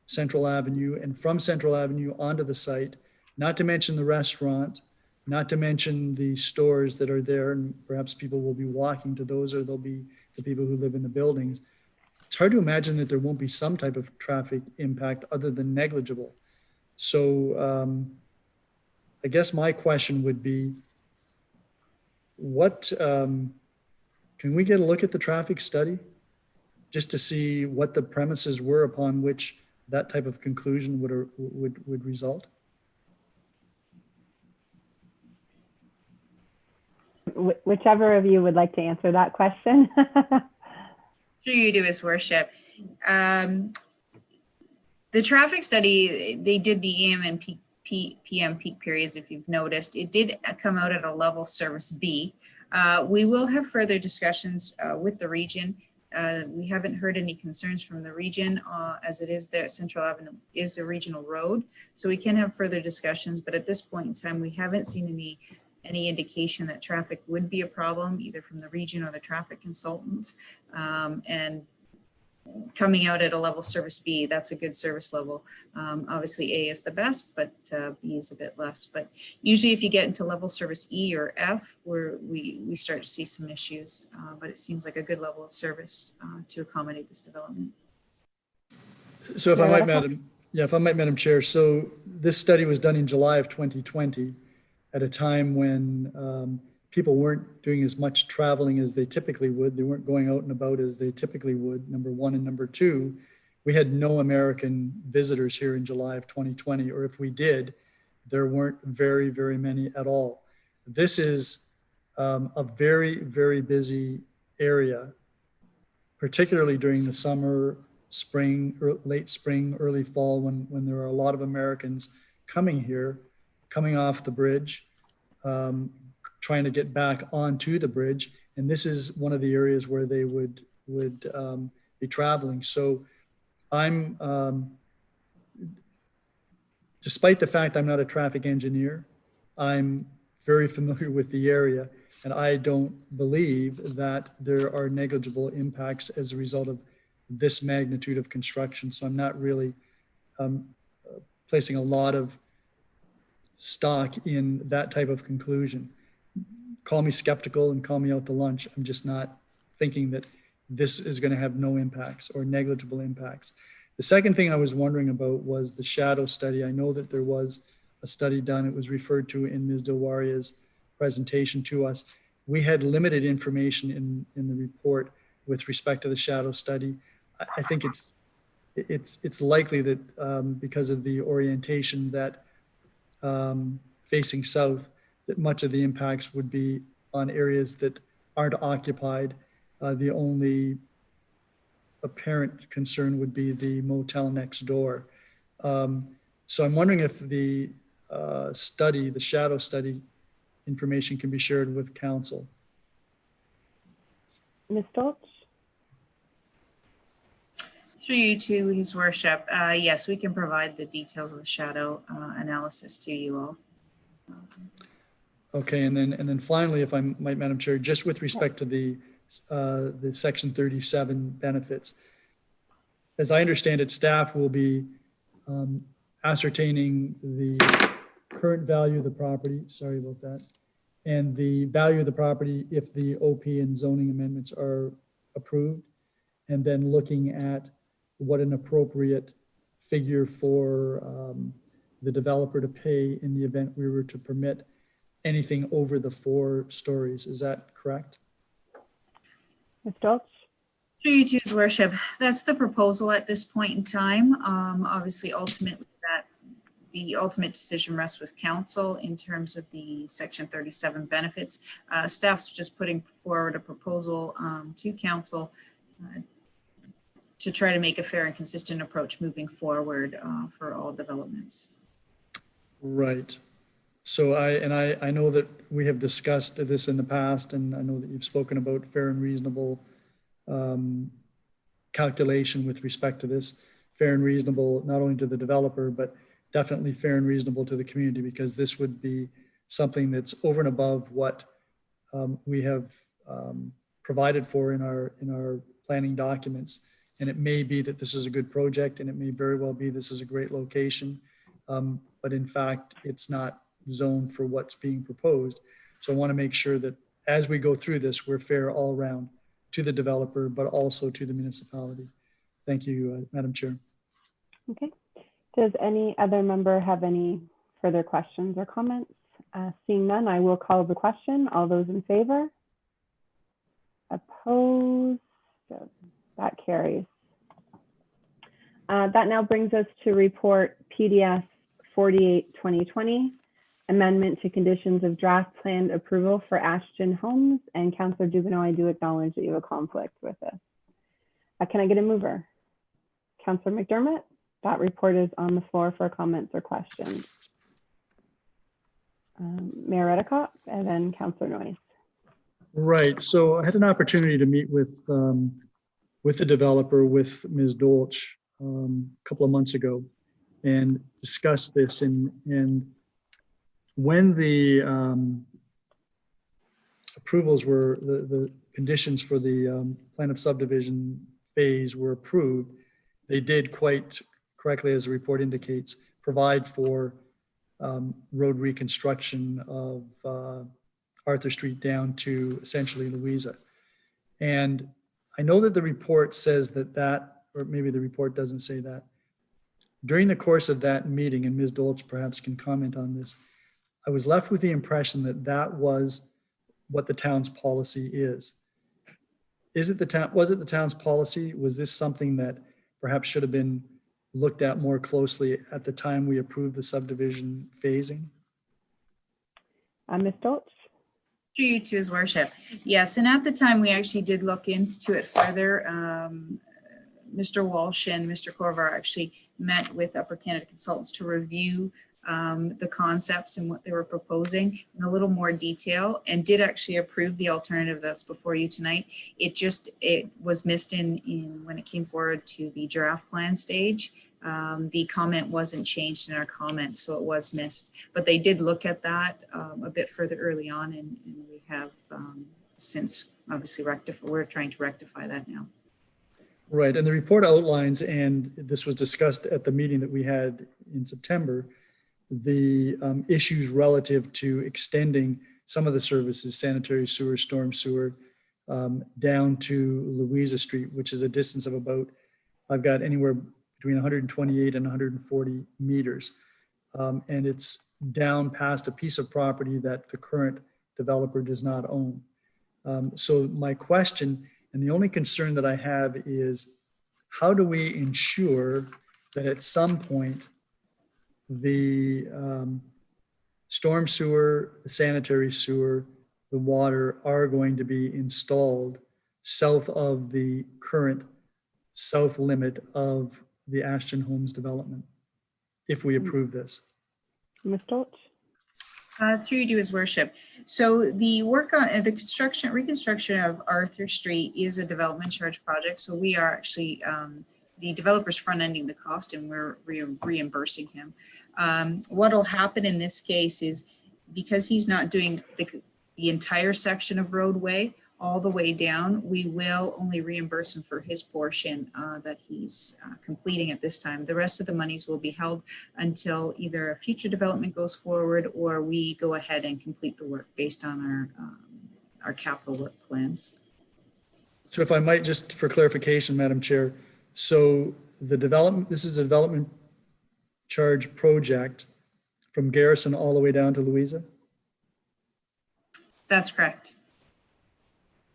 Central Avenue and from Central Avenue onto the site, not to mention the restaurant, not to mention the stores that are there, and perhaps people will be walking to those, or they'll be the people who live in the buildings. It's hard to imagine that there won't be some type of traffic impact other than negligible. So I guess my question would be, can we get a look at the traffic study just to see what the premises were upon which that type of conclusion would result? Whichever of you would like to answer that question. Sure you do, His Worship. The traffic study, they did the AM and PM peak periods, if you've noticed. It did come out at a level service B. We will have further discussions with the region. We haven't heard any concerns from the region, as it is there. Central Avenue is a regional road, so we can have further discussions. But at this point in time, we haven't seen any indication that traffic would be a problem, either from the region or the traffic consultant. And coming out at a level service B. That's a good service level. Obviously A is the best, but B is a bit less. But usually if you get into level service E or F, we start to see some issues, but it seems like a good level of service to accommodate this development. So if I might, Madam Chair, so this study was done in July of 2020 at a time when people weren't doing as much traveling as they typically would. They weren't going out and about as they typically would, number one. And number two, we had no American visitors here in July of 2020, or if we did, there weren't very, very many at all. This is a very, very busy area, particularly during the summer, spring, late spring, early fall, when there are a lot of Americans coming here, coming off the bridge, trying to get back onto the bridge. And this is one of the areas where they would be traveling. So I'm, despite the fact I'm not a traffic engineer, I'm very familiar with the area, and I don't believe that there are negligible impacts as a result of this magnitude of construction. So I'm not really placing a lot of stock in that type of conclusion. Call me skeptical and call me out to lunch. I'm just not thinking that this is going to have no impacts or negligible impacts. The second thing I was wondering about was the shadow study. I know that there was a study done. It was referred to in Ms. Dilwaria's presentation to us. We had limited information in the report with respect to the shadow study. I think it's likely that because of the orientation that facing south, that much of the impacts would be on areas that aren't occupied. The only apparent concern would be the motel next door. So I'm wondering if the study, the shadow study information can be shared with council. Ms. Stoltz? Through you to His Worship, yes, we can provide the details of the shadow analysis to you all. Okay, and then finally, if I might, Madam Chair, just with respect to the Section 37 benefits, as I understand it, staff will be ascertaining the current value of the property, sorry about that, and the value of the property if the OP and zoning amendments are approved, and then looking at what an appropriate figure for the developer to pay in the event we were to permit anything over the 4 stories. Is that correct? Ms. Stoltz? Through you to His Worship, that's the proposal at this point in time. Obviously, ultimately, the ultimate decision rests with council in terms of the Section 37 benefits. Staff's just putting forward a proposal to council to try to make a fair and consistent approach moving forward for all developments. Right. So I know that we have discussed this in the past, and I know that you've spoken about fair and reasonable calculation with respect to this, fair and reasonable not only to the developer, but definitely fair and reasonable to the community, because this would be something that's over and above what we have provided for in our planning documents. And it may be that this is a good project, and it may very well be this is a great location, but in fact, it's not zoned for what's being proposed. So I want to make sure that as we go through this, we're fair all around to the developer, but also to the municipality. Thank you, Madam Chair. Okay. Does any other member have any further questions or comments? Seeing none, I will call the question. All those in favor? Opposed? That carries. That now brings us to report PDF 48-2020, amendment to conditions of draft plan approval for Ashton Homes. And Councillor Dubanow, I do acknowledge that you have a conflict with this. Can I get a mover? Councillor McDermott, that report is on the floor for comments or questions. Mayor Redekop, and then Councillor Noyes. Right. So I had an opportunity to meet with the developer, with Ms. Dolch, a couple of months ago, and discuss this. And when the approvals were, the conditions for the plan of subdivision phase were approved, they did quite correctly, as the report indicates, provide for road reconstruction of Arthur Street down to essentially Louisa. And I know that the report says that, or maybe the report doesn't say that. During the course of that meeting, and Ms. Dolch perhaps can comment on this, I was left with the impression that that was what the town's policy is. Was it the town's policy? Was this something that perhaps should have been looked at more closely at the time we approved the subdivision phasing? Ms. Dolch? Through you to His Worship. Yes, and at the time we actually did look into it further. Mr. Walsh and Mr. Corvar actually met with Upper Canada Consultants to review the concepts and what they were proposing in a little more detail, and did actually approve the alternative that's before you tonight. It was missed in when it came forward to the draft plan stage. The comment wasn't changed in our comments, so it was missed. But they did look at that a bit further early on, and we have since obviously we're trying to rectify that now. Right, and the report outlines, and this was discussed at the meeting that we had in September, the issues relative to extending some of the services, sanitary sewer, storm sewer, down to Louisa Street, which is a distance of about, I've got anywhere between 128 and 140 meters. And it's down past a piece of property that the current developer does not own. So my question, and the only concern that I have, is how do we ensure that at some point the storm sewer, the sanitary sewer, the water are going to be installed south of the current south limit of the Ashton Homes development, if we approve this? Ms. Dolch? Through you to His Worship. So the work on the reconstruction of Arthur Street is a development charge project. So we are actually, the developer's front-ending the cost, and we're reimbursing him. What will happen in this case is, because he's not doing the entire section of roadway all the way down, we will only reimburse him for his portion that he's completing at this time. The rest of the monies will be held until either a future development goes forward or we go ahead and complete the work based on our capital work plans. So if I might, just for clarification, Madam Chair, so this is a development charge project from Garrison all the way down to Louisa? That's correct.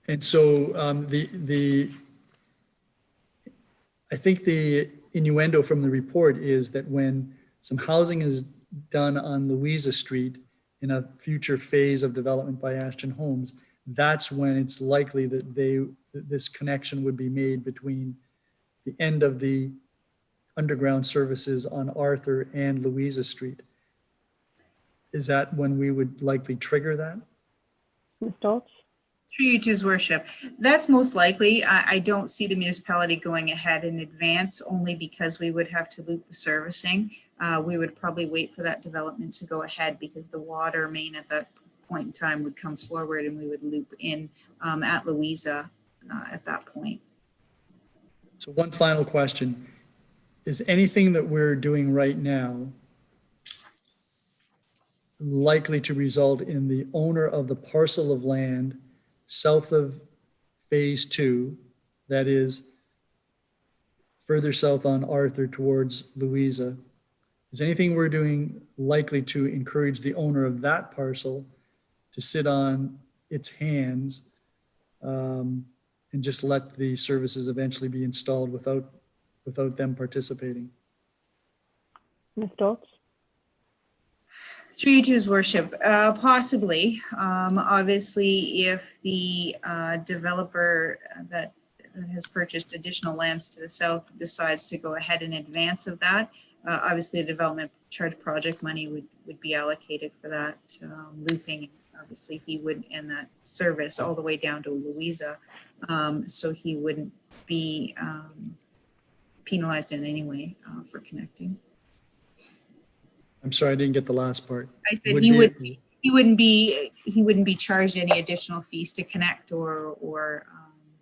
And so I think the innuendo from the report is that when some housing is done on Louisa Street in a future phase of development by Ashton Homes, that's when it's likely that this connection would be made between the end of the underground services on Arthur and Louisa Street. Is that when we would likely trigger that? Ms. Dolch? Through you to His Worship. That's most likely. I don't see the municipality going ahead in advance, only because we would have to loop the servicing. We would probably wait for that development to go ahead, because the water main at that point in time would come forward and we would loop in at Louisa at that point. So one final question. Is anything that we're doing right now likely to result in the owner of the parcel of land south of phase 2, that is further south on Arthur towards Louisa? Is anything we're doing likely to encourage the owner of that parcel to sit on its hands and just let the services eventually be installed without them participating? Ms. Dolch? Through you to His Worship, possibly. Obviously, if the developer that has purchased additional lands to the south decides to go ahead in advance of that, obviously the development charge project money would be allocated for that looping. Obviously, he would end that service all the way down to Louisa, so he wouldn't be penalized in any way for connecting. I'm sorry, I didn't get the last part. I said he wouldn't be charged any additional fees to connect or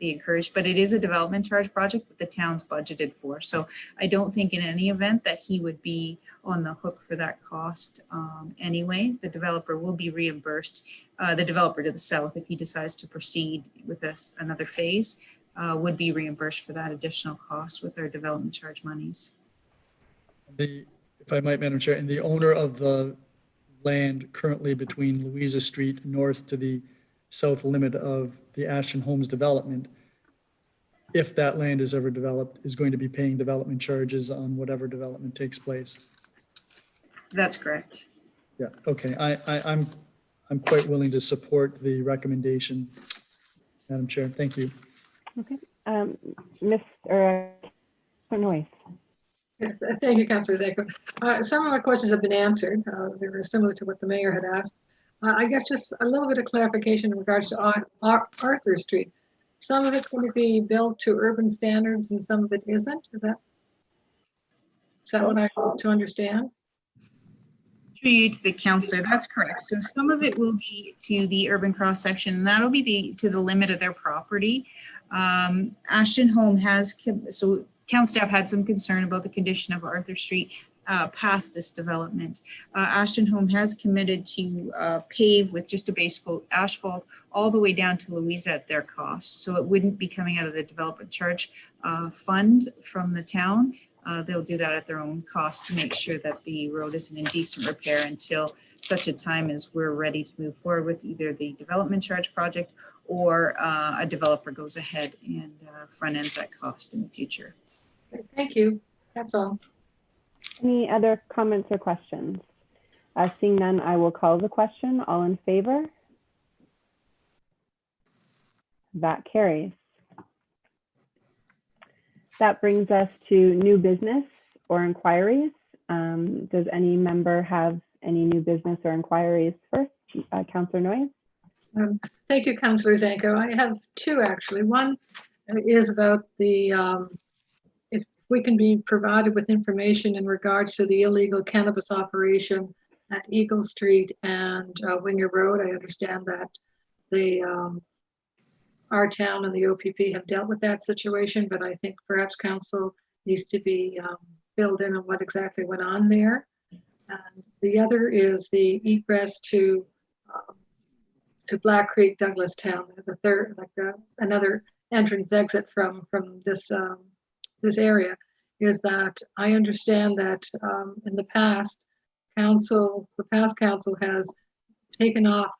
be encouraged, but it is a development charge project that the town's budgeted for. So I don't think in any event that he would be on the hook for that cost anyway. The developer will be reimbursed. The developer to the south, if he decides to proceed with another phase, would be reimbursed for that additional cost with our development charge monies. If I might, Madam Chair, and the owner of the land currently between Louisa Street north to the south limit of the Ashton Homes development, if that land is ever developed, is going to be paying development charges on whatever development takes place. That's correct. Yeah, okay. I'm quite willing to support the recommendation, Madam Chair. Thank you. Okay. Mr. Noyes. Thank you, Councillor Zanko. Some of my questions have been answered. They were similar to what the mayor had asked. I guess just a little bit of clarification in regards to Arthur Street. Some of it's going to be built to urban standards and some of it isn't. Is that what I hope to understand? Through you to the councillor, that's correct. So some of it will be to the urban cross section, and that'll be to the limit of their property. Ashton Home has, so town staff had some concern about the condition of Arthur Street past this development. Ashton Home has committed to pave with just a base coat asphalt all the way down to Louisa at their cost. So it wouldn't be coming out of the development charge fund from the town. They'll do that at their own cost to make sure that the road isn't in decent repair until such a time as we're ready to move forward with either the development charge project or a developer goes ahead and front ends that cost in the future. Thank you. That's all. Any other comments or questions? Seeing none, I will call the question. All in favor? That carries. That brings us to new business or inquiries. Does any member have any new business or inquiries first? Councillor Noyes. Thank you, Councillor Zanko. I have two actually. One is about the if we can be provided with information in regards to the illegal cannabis operation at Eagle Street and Winger Road. I understand that the our town and the OPP have dealt with that situation, but I think perhaps council needs to be filled in on what exactly went on there. And the other is the egress to Black Creek, Douglastown, the third, like another entrance exit from this this area. Is that I understand that in the past council has taken off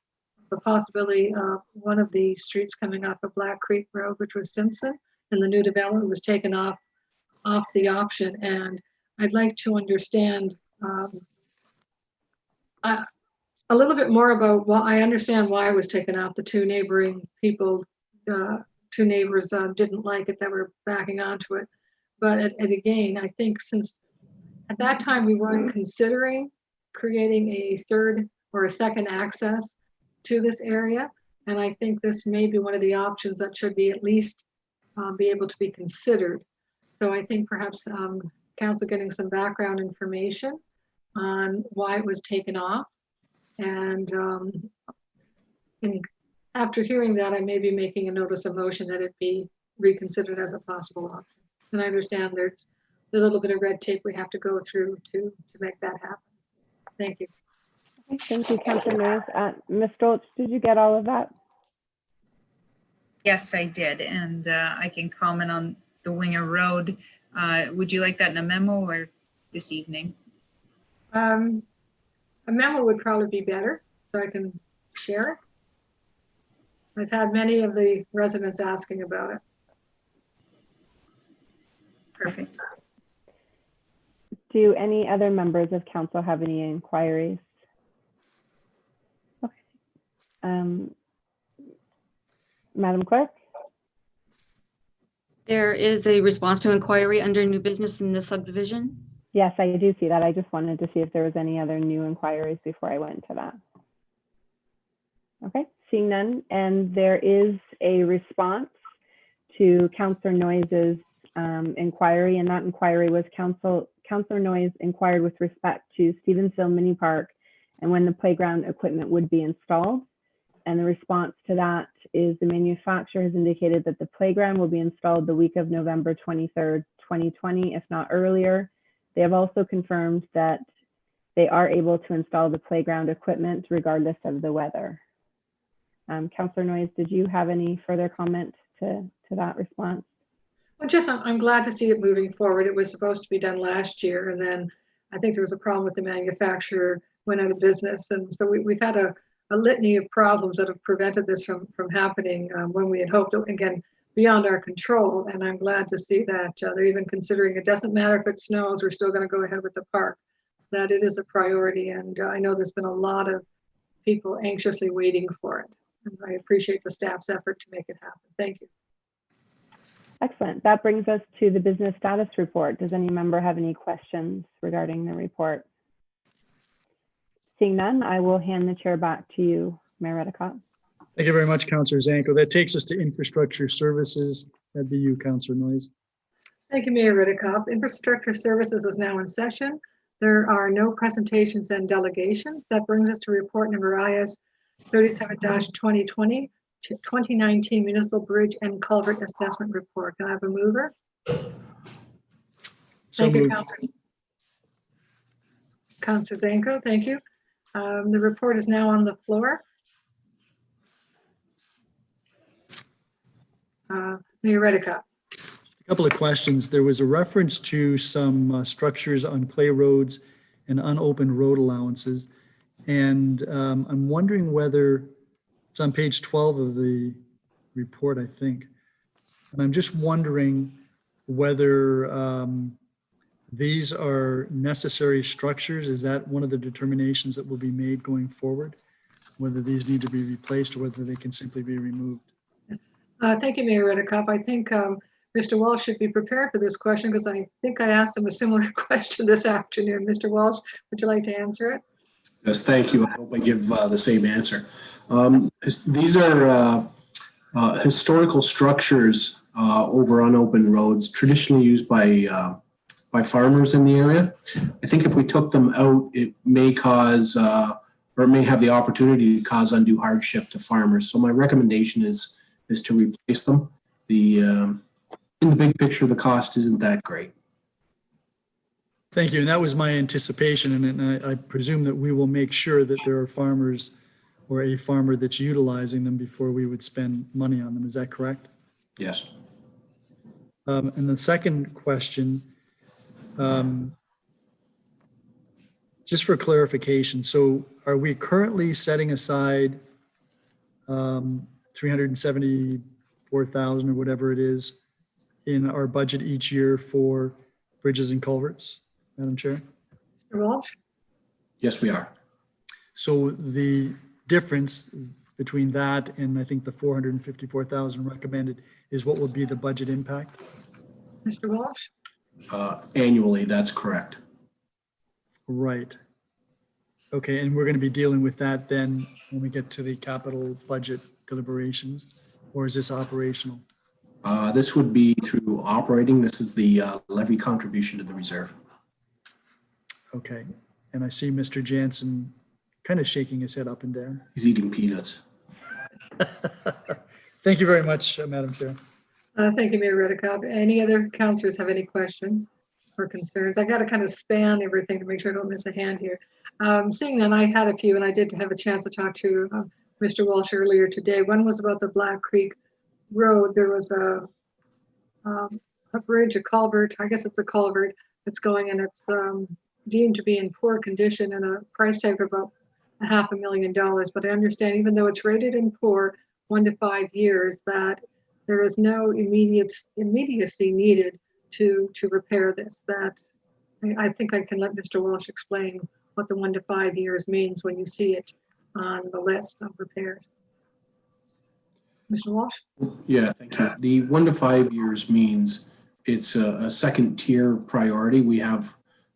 the possibility of one of the streets coming off of Black Creek Road, which was Simpson, and the new development was taken off the option. And I'd like to understand a little bit more about why. I understand why it was taken off. The two neighboring people, two neighbors didn't like it that were backing onto it. But and again, I think since at that time we weren't considering creating a third or a second access to this area, and I think this may be one of the options that should be at least be able to be considered. So I think perhaps council getting some background information on why it was taken off, and after hearing that, I may be making a notice of motion that it be reconsidered as a possible option. And I understand there's a little bit of red tape we have to go through to make that happen. Thank you. Okay, thank you, Councillor Noyes. Ms. Stoltz, did you get all of that? Yes, I did. And I can comment on the Winger Road. Would you like that in a memo or this evening? A memo would probably be better so I can share it. I've had many of the residents asking about it. Perfect. Do any other members of council have any inquiries? Okay. Madam Clerk? There is a response to inquiry under new business in this subdivision. Yes, I do see that. I just wanted to see if there was any other new inquiries before I went to that. Okay, seeing none. And there is a response to Councillor Noyes' inquiry, and that inquiry was Councillor Noyes inquired with respect to Stevensville Mini Park and when the playground equipment would be installed. And the response to that is the manufacturer has indicated that the playground will be installed the week of November 23rd, 2020, if not earlier. They have also confirmed that they are able to install the playground equipment regardless of the weather. Councillor Noyes, did you have any further comment to that response? Well, just I'm glad to see it moving forward. It was supposed to be done last year, and then I think there was a problem with the manufacturer, went out of business, and so we've had a litany of problems that have prevented this from happening when we had hoped, again, beyond our control. And I'm glad to see that they're even considering it doesn't matter if it snows, we're still going to go ahead with the park, that it is a priority. And I know there's been a lot of people anxiously waiting for it. And I appreciate the staff's effort to make it happen. Thank you. Excellent. That brings us to the business status report. Does any member have any questions regarding the report? Seeing none, I will hand the chair back to you, Mayor Redekop. Thank you very much, Councillor Zanko. That takes us to infrastructure services. That'd be you, Councillor Noyes. Thank you, Mayor Redekop. Infrastructure Services is now in session. There are no presentations and delegations. That brings us to report number IS 37-2020, 2019 Municipal Bridge and Culvert Assessment Report. Can I have a mover? So Thank you, moved. Councillor Zanko. Thank you. The report is now on the floor. Mayor Redekop. A couple of questions. There was a reference to some structures on clay roads and unopened road allowances. And I'm wondering whether it's on page 12 of the report, I think. And I'm just wondering whether these are necessary structures. Is that one of the determinations that will be made going forward? Whether these need to be replaced or whether they can simply be removed? Thank you, Mayor Redekop. I think Mr. Walsh should be prepared for this question because I think I asked him a similar question this afternoon. Mr. Walsh, would you like to answer it? Yes, thank you. I hope I give the same answer. These are historical structures over unopened roads, traditionally used by farmers in the area. I think if we took them out, it may cause, or it may have the opportunity to cause undue hardship to farmers. So my recommendation is to replace them. In the big picture, the cost isn't that great. Thank you. And that was my anticipation. And I presume that we will make sure that there are farmers or a farmer that's utilizing them before we would spend money on them. Is that correct? Yes. And the second question, just for clarification, so are we currently setting aside $374,000 or whatever it is in our budget each year for bridges and culverts, Madam Chair? Mr. Walsh? Yes, we are. So the difference between that and I think the $454,000 recommended is what will be the budget impact? Mr. Walsh? Annually, that's correct. Right. Okay, and we're going to be dealing with that then when we get to the capital budget deliberations, or is this operational? This would be through operating. This is the levy contribution to the reserve. Okay, and I see Mr. Jansen kind of shaking his head up and down. He's eating peanuts. Thank you very much, Madam Chair. Thank you, Mayor Redekop. Any other councillors have any questions or concerns? I got to kind of span everything to make sure I don't miss a hand here. Seeing that I had a few, and I did have a chance to talk to Mr. Walsh earlier today. One was about the Black Creek Road. There was a bridge, a culvert, I guess it's a culvert that's going, and it's deemed to be in poor condition and a price tag of about $500,000. But I understand even though it's rated in poor, 1 to 5 years, that there is no immediacy needed to repair this. That I think I can let Mr. Walsh explain what the 1 to 5 years means when you see it on the list of repairs. Mr. Walsh? Yeah, thank you. The 1 to 5 years means it's a second tier priority. We have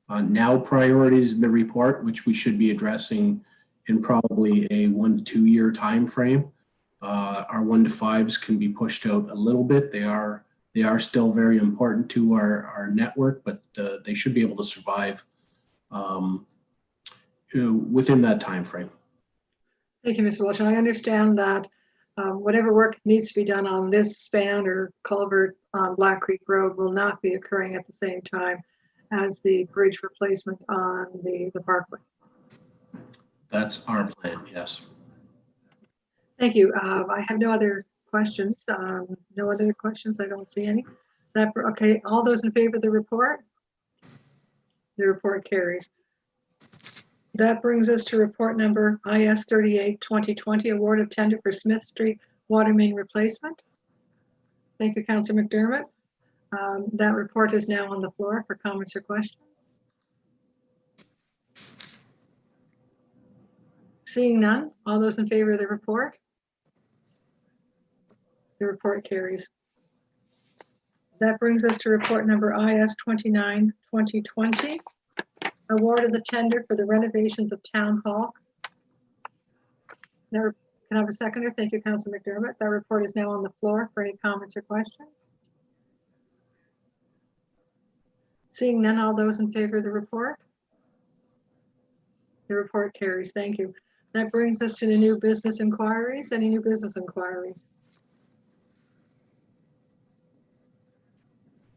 now priorities in the report, which we should be addressing in probably a 1 to 2 year time frame. Our 1 to 5s can be pushed out a little bit. They are still very important to our network, but they should be able to survive within that time frame. Thank you, Mr. Walsh. And I understand that whatever work needs to be done on this span or culvert on Black Creek Road will not be occurring at the same time as the bridge replacement on the parkway. That's our plan, yes. Thank you. I have no other questions. No other questions. I don't see any. Okay, all those in favor of the report? The report carries. That brings us to report number IS 38 2020, award of tender for Smith Street water main replacement. Thank you, Councillor McDermott. That report is now on the floor for comments or questions. Seeing none, all those in favor of the report? The report carries. That brings us to report number IS 29 2020, award of the tender for the renovations of Town Hall. Can I have a seconder? Thank you, Councillor McDermott. That report is now on the floor for any comments or questions. Seeing none, all those in favor of the report? The report carries. Thank you. That brings us to the new business inquiries. Any new business inquiries?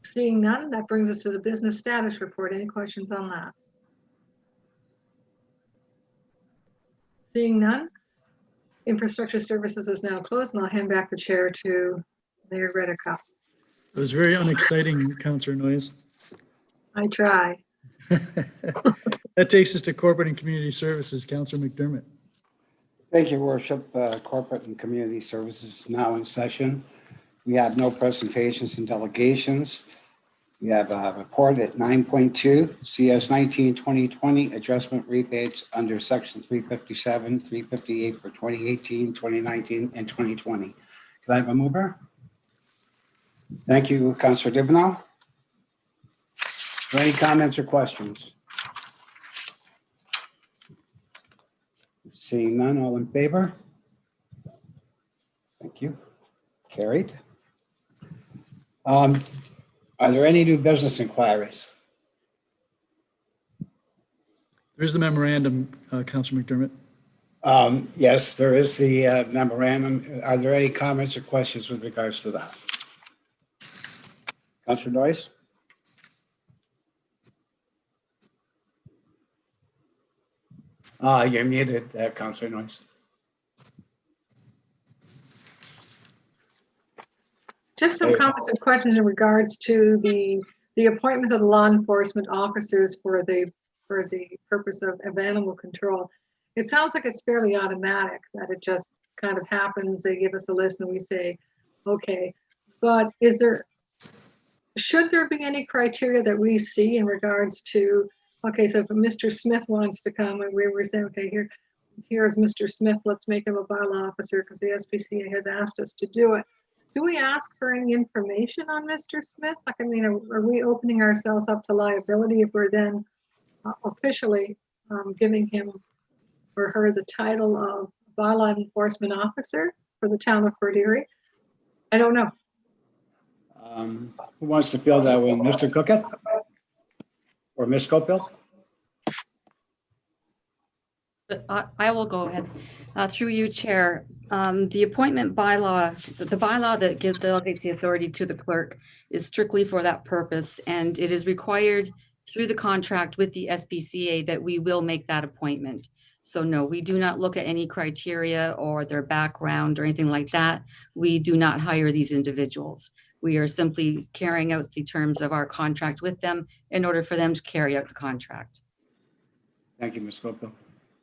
Seeing none, that brings us to the business status report. Any questions on that? Seeing none, infrastructure services is now closed, and I'll hand back the chair to Mayor Redekop. It was very unexciting, Councillor Noyes. I try. That takes us to corporate and community services. Councillor McDermott. Thank you, Worship. Corporate and Community Services is now in session. We have no presentations and delegations. We have a report at 9.2, CS 19-2020 adjustment rebates under section 357, 358 for 2018, 2019, and 2020. Can I have a mover? Thank you, Councillor Dubanow. Are there any comments or questions? Seeing none, all in favor? Thank you. Carried. Are there any new business inquiries? There's the memorandum, Councillor McDermott. Yes, there is the memorandum. Are there any comments or questions with regards to that? Councillor Noyes? You're muted, Councillor Noyes. Just some comments and questions in regards to the appointment of the law enforcement officers for the purpose of animal control. It sounds like it's fairly automatic, that it just kind of happens. They give us a list and we say, okay. But should there be any criteria that we see in regards to, okay, so if Mr. Smith wants to come and we're saying, okay, here's Mr. Smith, let's make him a bylaw officer because the SPCA has asked us to do it. Do we ask for any information on Mr. Smith? Like, I mean, are we opening ourselves up to liability if we're then officially giving him or her the title of bylaw enforcement officer for the town of Fort Erie? I don't know. Who wants to fill that one? Mr. Cookett or Ms. Copill? I will go ahead. Through you, Chair. The appointment bylaw, the bylaw that delegates the authority to the clerk is strictly for that purpose. And it is required through the contract with the SPCA that we will make that appointment. So no, we do not look at any criteria or their background or anything like that. We do not hire these individuals. We are simply carrying out the terms of our contract with them in order for them to carry out the contract. Thank you, Ms. Copill.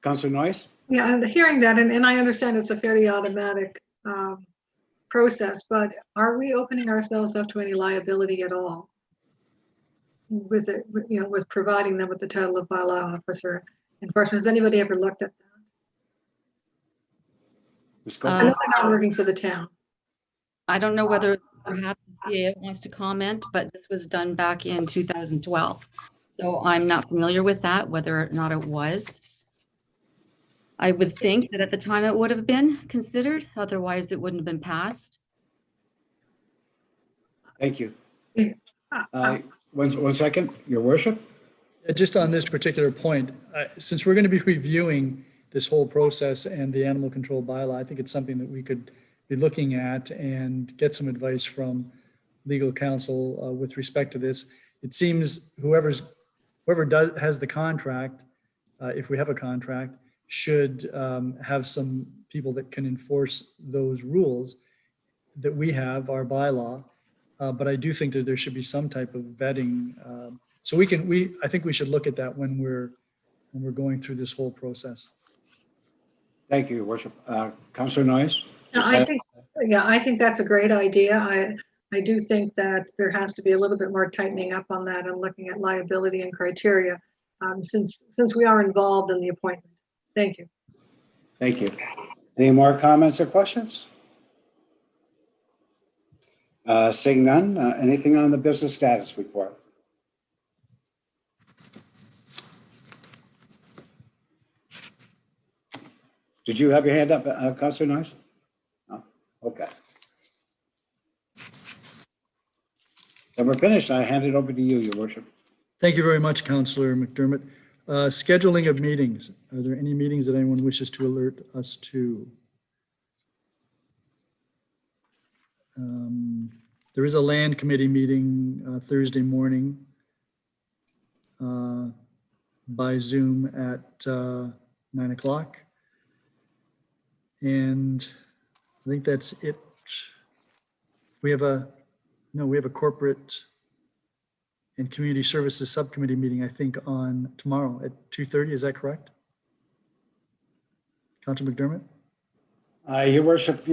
Councillor Noyes? Yeah, and hearing that, and I understand it's a fairly automatic process, but are we opening ourselves up to any liability at all with it, with providing them with the title of bylaw officer enforcement? Has anybody ever looked at that? Ms. I Copill? know they're not working for the town. I don't know whether perhaps the CA wants to comment, but this was done back in 2012. So I'm not familiar with that, whether or not it was. I would think that at the time it would have been considered, otherwise it wouldn't have been passed. Thank you. One second, Your Worship. Just on this particular point, since we're going to be reviewing this whole process and the animal control bylaw, I think it's something that we could be looking at and get some advice from legal counsel with respect to this. It seems whoever has the contract, if we have a contract, should have some people that can enforce those rules that we have, our bylaw. But I do think that there should be some type of vetting. So I think we should look at that when we're going through this whole process. Thank you, Your Worship. Councillor Noyes? I think that's a great idea. I do think that there has to be a little bit more tightening up on that and looking at liability and criteria since we are involved in the appointment. Thank you. Thank you. Any more comments or questions? Seeing none, anything on the business status report? Did you have your hand up, Councillor Noyes? No? Okay. Then we're finished. I hand it over to you, Your Worship. Thank you very much, Councillor McDermott. Scheduling of meetings. Are there any meetings that anyone wishes to alert us to? There is a land committee meeting Thursday morning by Zoom at 9 o'clock. And I think that's it. We have a corporate and community services subcommittee meeting, I think, on tomorrow at 2:30. Is that correct? Councillor McDermott? Your Worship,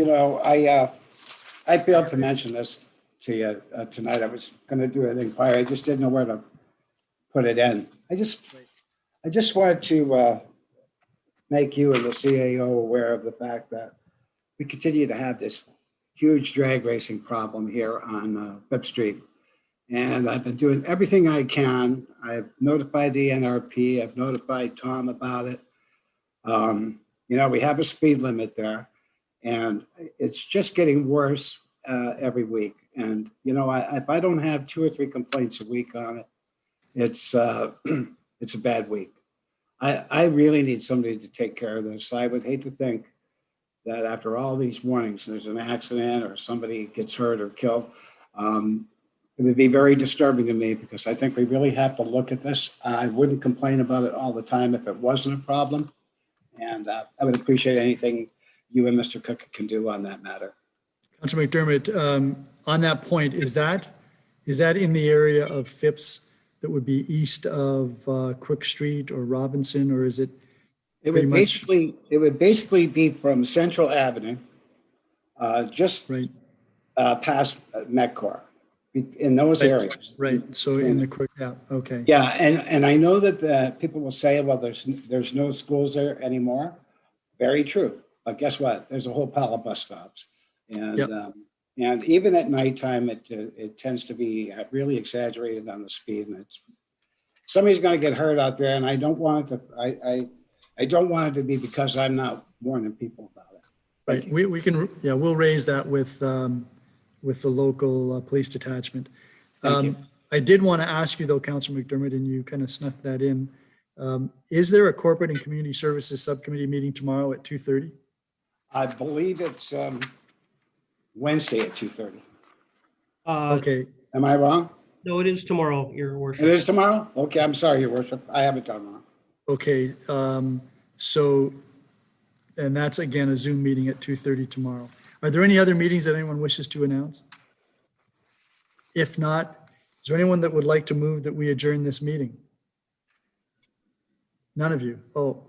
I failed to mention this to you tonight. I was going to do an inquiry. I just didn't know where to put it in. I just wanted to make you and the CAO aware of the fact that we continue to have this huge drag racing problem here on Fifth Street. And I've been doing everything I can. I've notified the NRP. I've notified Tom about it. We have a speed limit there, and it's just getting worse every week. And, if I don't have 2 or 3 complaints a week on it, it's a bad week. I really need somebody to take care of this. I would hate to think that after all these warnings, there's an accident or somebody gets hurt or killed. It would be very disturbing to me because I think we really have to look at this. I wouldn't complain about it all the time if it wasn't a problem. And I would appreciate anything you and Mr. Cook can do on that matter. Councillor McDermott, on that point, is that in the area of Phipps that would be east of Crook Street or Robinson, or is it? It would basically be from Central Avenue, just right past Metcor, in those areas. Right. So in the Crook, yeah. Okay. Yeah, and I know that people will say, well, there's no schools there anymore. Very true. But guess what? There's a whole pile of bus stops, and Yep. And even at nighttime, it tends to be really exaggerated on the speed, and somebody's going to get hurt out there, and I don't want it to. I don't want it to be because I'm not warning people about it. Right. We can, we'll raise that with the local police detachment. Thank you. I did want to ask you though, Councillor McDermott, and you kind of snuck that in. Is there a corporate and community services subcommittee meeting tomorrow at 2:30? I believe it's Wednesday at 2:30. Okay. Am I wrong? No, it is tomorrow, Your Worship. It is tomorrow? Okay, I'm sorry, Your Worship. I have it done wrong. Okay. And that's again a Zoom meeting at 2:30 tomorrow. Are there any other meetings that anyone wishes to announce? If not, is there anyone that would like to move that we adjourn this meeting? None of you. Oh.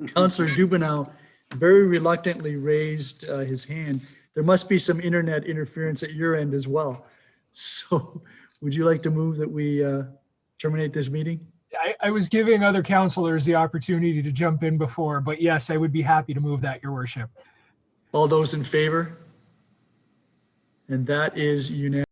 Councillor Dubanow very reluctantly raised his hand. There must be some internet interference at your end as well. So would you like to move that we terminate this meeting? I was giving other councillors the opportunity to jump in before, but yes, I would be happy to move that, Your Worship. All those in favor? And that is unanimous.